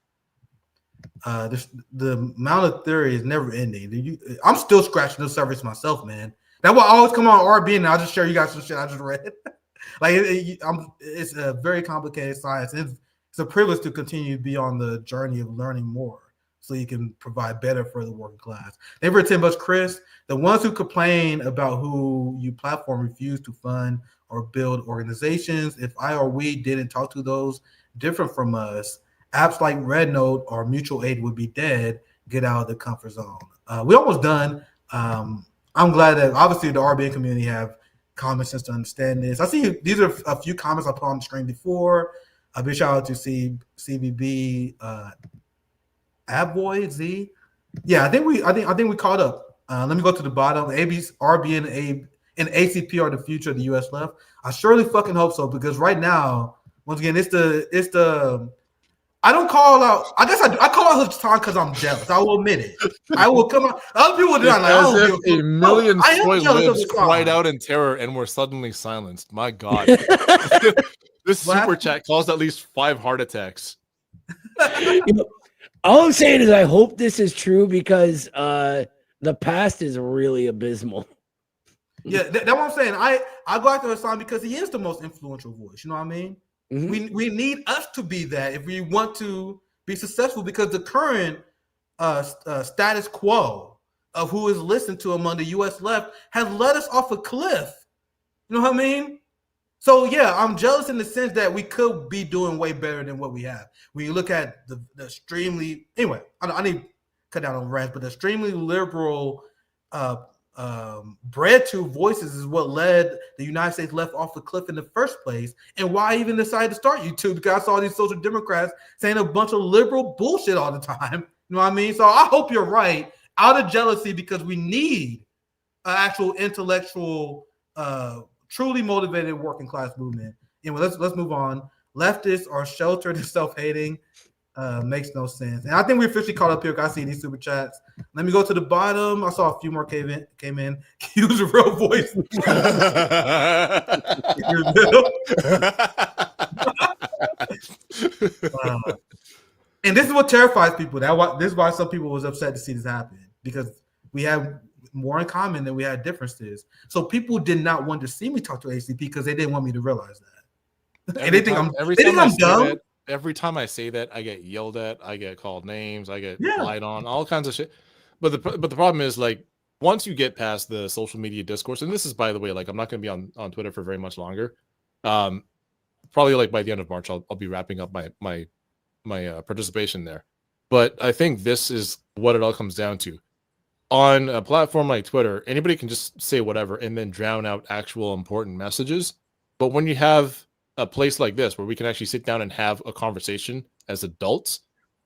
The amount of theory is never ending. I'm still scratching the surface myself, man. That's why I always come on RBN and I'll just share you guys some shit I just read. Like it's a very complicated science. It's a privilege to continue to be on the journey of learning more, so you can provide better for the working class. They were $10, Chris. The ones who complain about who you platform refuse to fund or build organizations. If I or we didn't talk to those different from us, apps like Red Note or Mutual Aid would be dead. Get out of the comfort zone. We're almost done. I'm glad that obviously the RBN community have common sense to understand this. I see these are a few comments I put on the screen before. A big shout out to CBB. Abboy Z, yeah, I think we caught up. Let me go to the bottom. RBN and ACP are the future of the U.S. left. I surely fucking hope so, because right now, once again, it's the. I don't call out. I guess I call out his time because I'm jealous. I will admit it. I will come out. Other people do not. As if a million soy lips cried out in terror and were suddenly silenced. My God, this super chat caused at least 5 heart attacks. All I'm saying is I hope this is true, because the past is really abysmal. Yeah, that's what I'm saying. I go after Hassan because he is the most influential voice. You know what I mean? Mm-hmm. We need us to be that if we want to be successful, because the current status quo of who is listened to among the U.S. left has led us off a cliff. You know what I mean? So, yeah, I'm jealous in the sense that we could be doing way better than what we have. When you look at the extremely – anyway, I need to cut down on rants, but the extremely liberal bread to voices is what led the United States left off the cliff in the first place, and why I even decided to start YouTube, because I saw these social democrats saying a bunch of liberal bullshit all the time. You know what I mean? So I hope you're right, out of jealousy, because we need an actual intellectual truly motivated working class movement. Anyway, let's move on. Leftists are sheltered and self-hating. Makes no sense. And I think we officially caught up here. I see these super chats. Let me go to the bottom. I saw a few more came in. Q's a real voice. And this is what terrifies people. This is why some people was upset to see this happen, because we have more in common than we had differences. So people did not want to see me talk to ACP because they didn't want me to realize that. And they think I'm dumb. Every time I say that, I get yelled at, I get called names, I get lied on, all kinds of shit. But the problem is, like, once you get past the social media discourse, and this is, by the way, like, I'm not going to be on Twitter for very much longer. Probably like by the end of March, I'll be wrapping up my participation there. But I think this is what it all comes down to. On a platform like Twitter, anybody can just say whatever and then drown out actual important messages. But when you have a place like this where we can actually sit down and have a conversation as adults,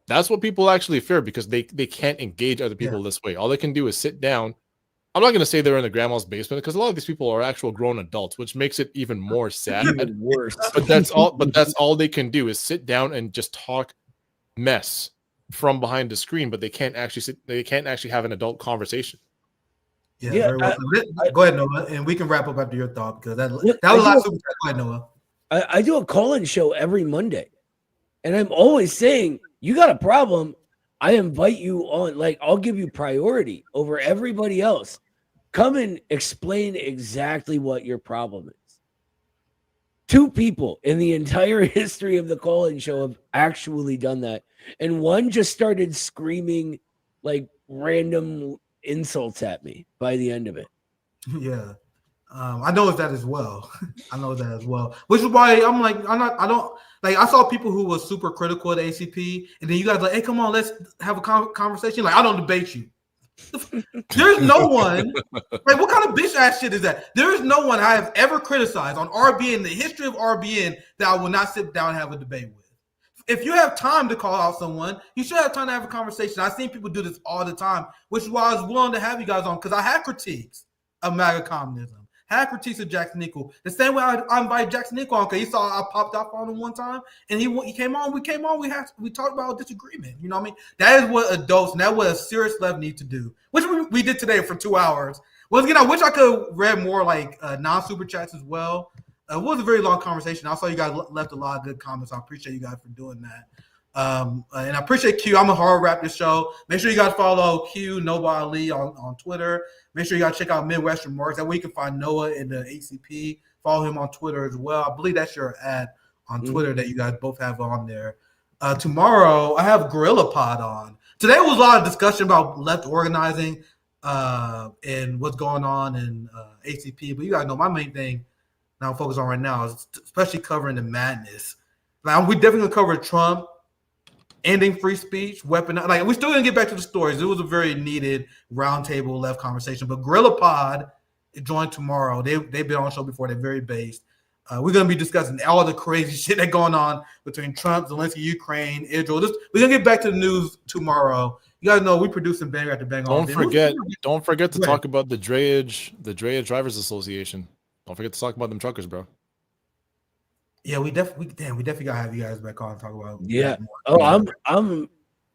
that's what people actually fear, because they can't engage other people this way. All they can do is sit down. I'm not going to say they're in the grandma's basement, because a lot of these people are actual grown adults, which makes it even more sad. Even worse. But that's all they can do is sit down and just talk mess from behind the screen, but they can't actually have an adult conversation. Very well. Go ahead, Noah, and we can wrap up after your thought, because that was a lot of super chat. Go ahead, Noah. I do a call-in show every Monday, and I'm always saying, you got a problem, I invite you on. Like, I'll give you priority over everybody else. Come and explain exactly what your problem is. 2 people in the entire history of the call-in show have actually done that, and one just started screaming like random insults at me by the end of it. Yeah. I know that as well. Which is why I'm like, I saw people who were super critical of the ACP, and then you guys like, hey, come on, let's have a conversation. Like, I don't debate you. There's no one, like, what kind of bitch ass shit is that? There is no one I have ever criticized on RBN, the history of RBN, that I will not sit down and have a debate with. If you have time to call out someone, you should have time to have a conversation. I've seen people do this all the time, which is why I was willing to have you guys on, because I had critiques of MAGA communism, had critiques of Jackson Nickel. The same way I invited Jackson Nickel on, because he saw I popped up on him one time, and he came on. We talked about disagreement. You know what I mean? That is what adults, and that's what a serious left needs to do, which we did today for 2 hours. Once again, I wish I could have read more like non-super chats as well. It was a very long conversation. I saw you guys left a lot of good comments. I appreciate you guys for doing that. And I appreciate Q. I'm going to hard wrap this show. Make sure you guys follow Q, Nova Ali on Twitter. Make sure you guys check out Midwestern Marks. That way you can find Noah in the ACP. Follow him on Twitter as well. I believe that's your ad on Twitter that you guys both have on there. Tomorrow, I have Gorilla Pod on. Today was a lot of discussion about left organizing and what's going on in ACP. But you guys know my main thing now I'm focused on right now is especially covering the madness. Like, we definitely gonna cover Trump ending free speech, weapon. Like, we're still gonna get back to the stories. It was a very needed roundtable left conversation. But Gorilla Pod joined tomorrow. They've been on the show before. They're very based. We're gonna be discussing all the crazy shit that's going on between Trump, Zelensky, Ukraine, Israel. We're gonna get back to the news tomorrow. You guys know we producing bang after bang. Don't forget to talk about the Drayage Drivers Association. Don't forget to talk about them truckers, bro. Yeah, we definitely gotta have you guys back on and talk about. Yeah. Oh,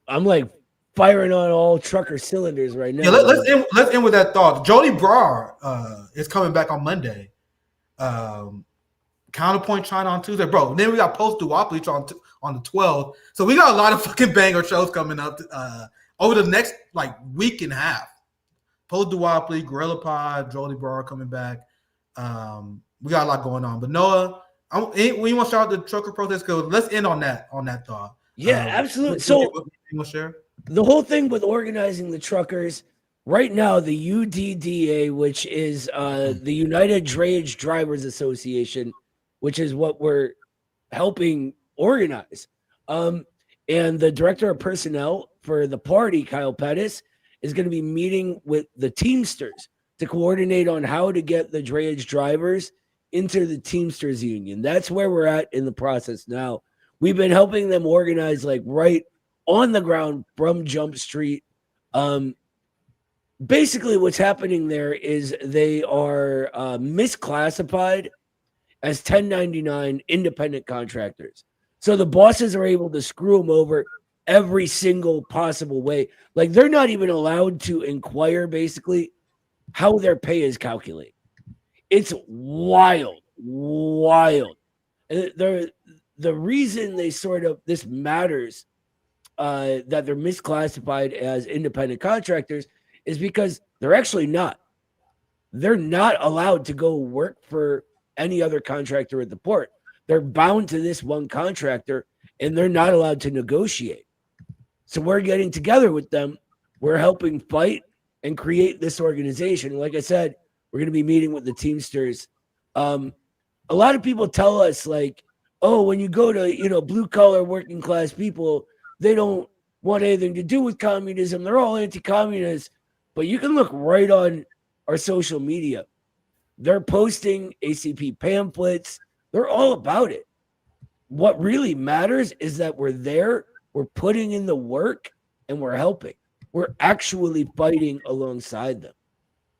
I'm like firing on all trucker cylinders right now. Yeah, let's end with that thought. Jody Brar is coming back on Monday. Counterpoint China on Tuesday, bro. Then we got Post Duopoly on the 12th. So we got a lot of fucking banger shows coming up over the next like week and a half. Post Duopoly, Gorilla Pod, Jody Brar coming back. We got a lot going on. But Noah, we want to shout out the trucker protest, because let's end on that thought. Yeah, absolutely. So share the whole thing with organizing the truckers right now, the UDDA, which is the United Drayage Drivers Association, which is what we're helping organize. And the director of personnel for the party, Kyle Pettis, is going to be meeting with the Teamsters to coordinate on how to get the drayage drivers into the Teamsters Union. That's where we're at in the process now. We've been helping them organize like right on the ground from Jump Street. Basically what's happening there is they are misclassified as 1099 independent contractors. So the bosses are able to screw them over every single possible way. Like, they're not even allowed to inquire basically how their pay is calculated. It's wild. And the reason this matters, that they're misclassified as independent contractors, is because They're actually not. They're not allowed to go work for any other contractor at the port. They're bound to this one contractor, and they're not allowed to negotiate. So we're getting together with them. We're helping fight and create this organization. Like I said, we're going to be meeting with the Teamsters. A lot of people tell us, like, oh, when you go to, blue collar working class people, they don't want anything to do with communism. They're all anti-communist. But you can look right on our social media. They're posting ACP pamphlets. They're all about it. What really matters is that we're there, we're putting in the work, and we're helping. We're actually fighting alongside them.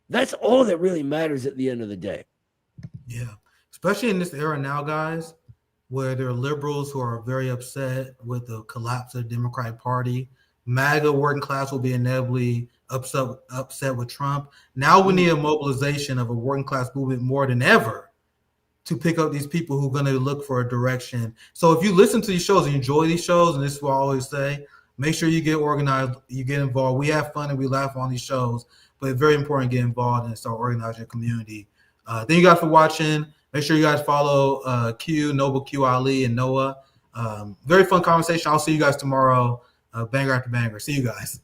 That's all that really matters at the end of the day. Yeah, especially in this era now, guys, where there are liberals who are very upset with the collapse of the Democratic Party. MAGA working class will be inevitably upset with Trump. Now we need a mobilization of a working class movement more than ever to pick up these people who are going to look for a direction. So if you listen to these shows and you enjoy these shows, and this is what I always say, make sure you get organized, you get involved. We have fun and we laugh on these shows, but it's very important to get involved and start organizing your community. Thank you guys for watching. Make sure you guys follow Q, Noble Q, Ali, and Noah. Very fun conversation. I'll see you guys tomorrow. Banger after banger. See you guys.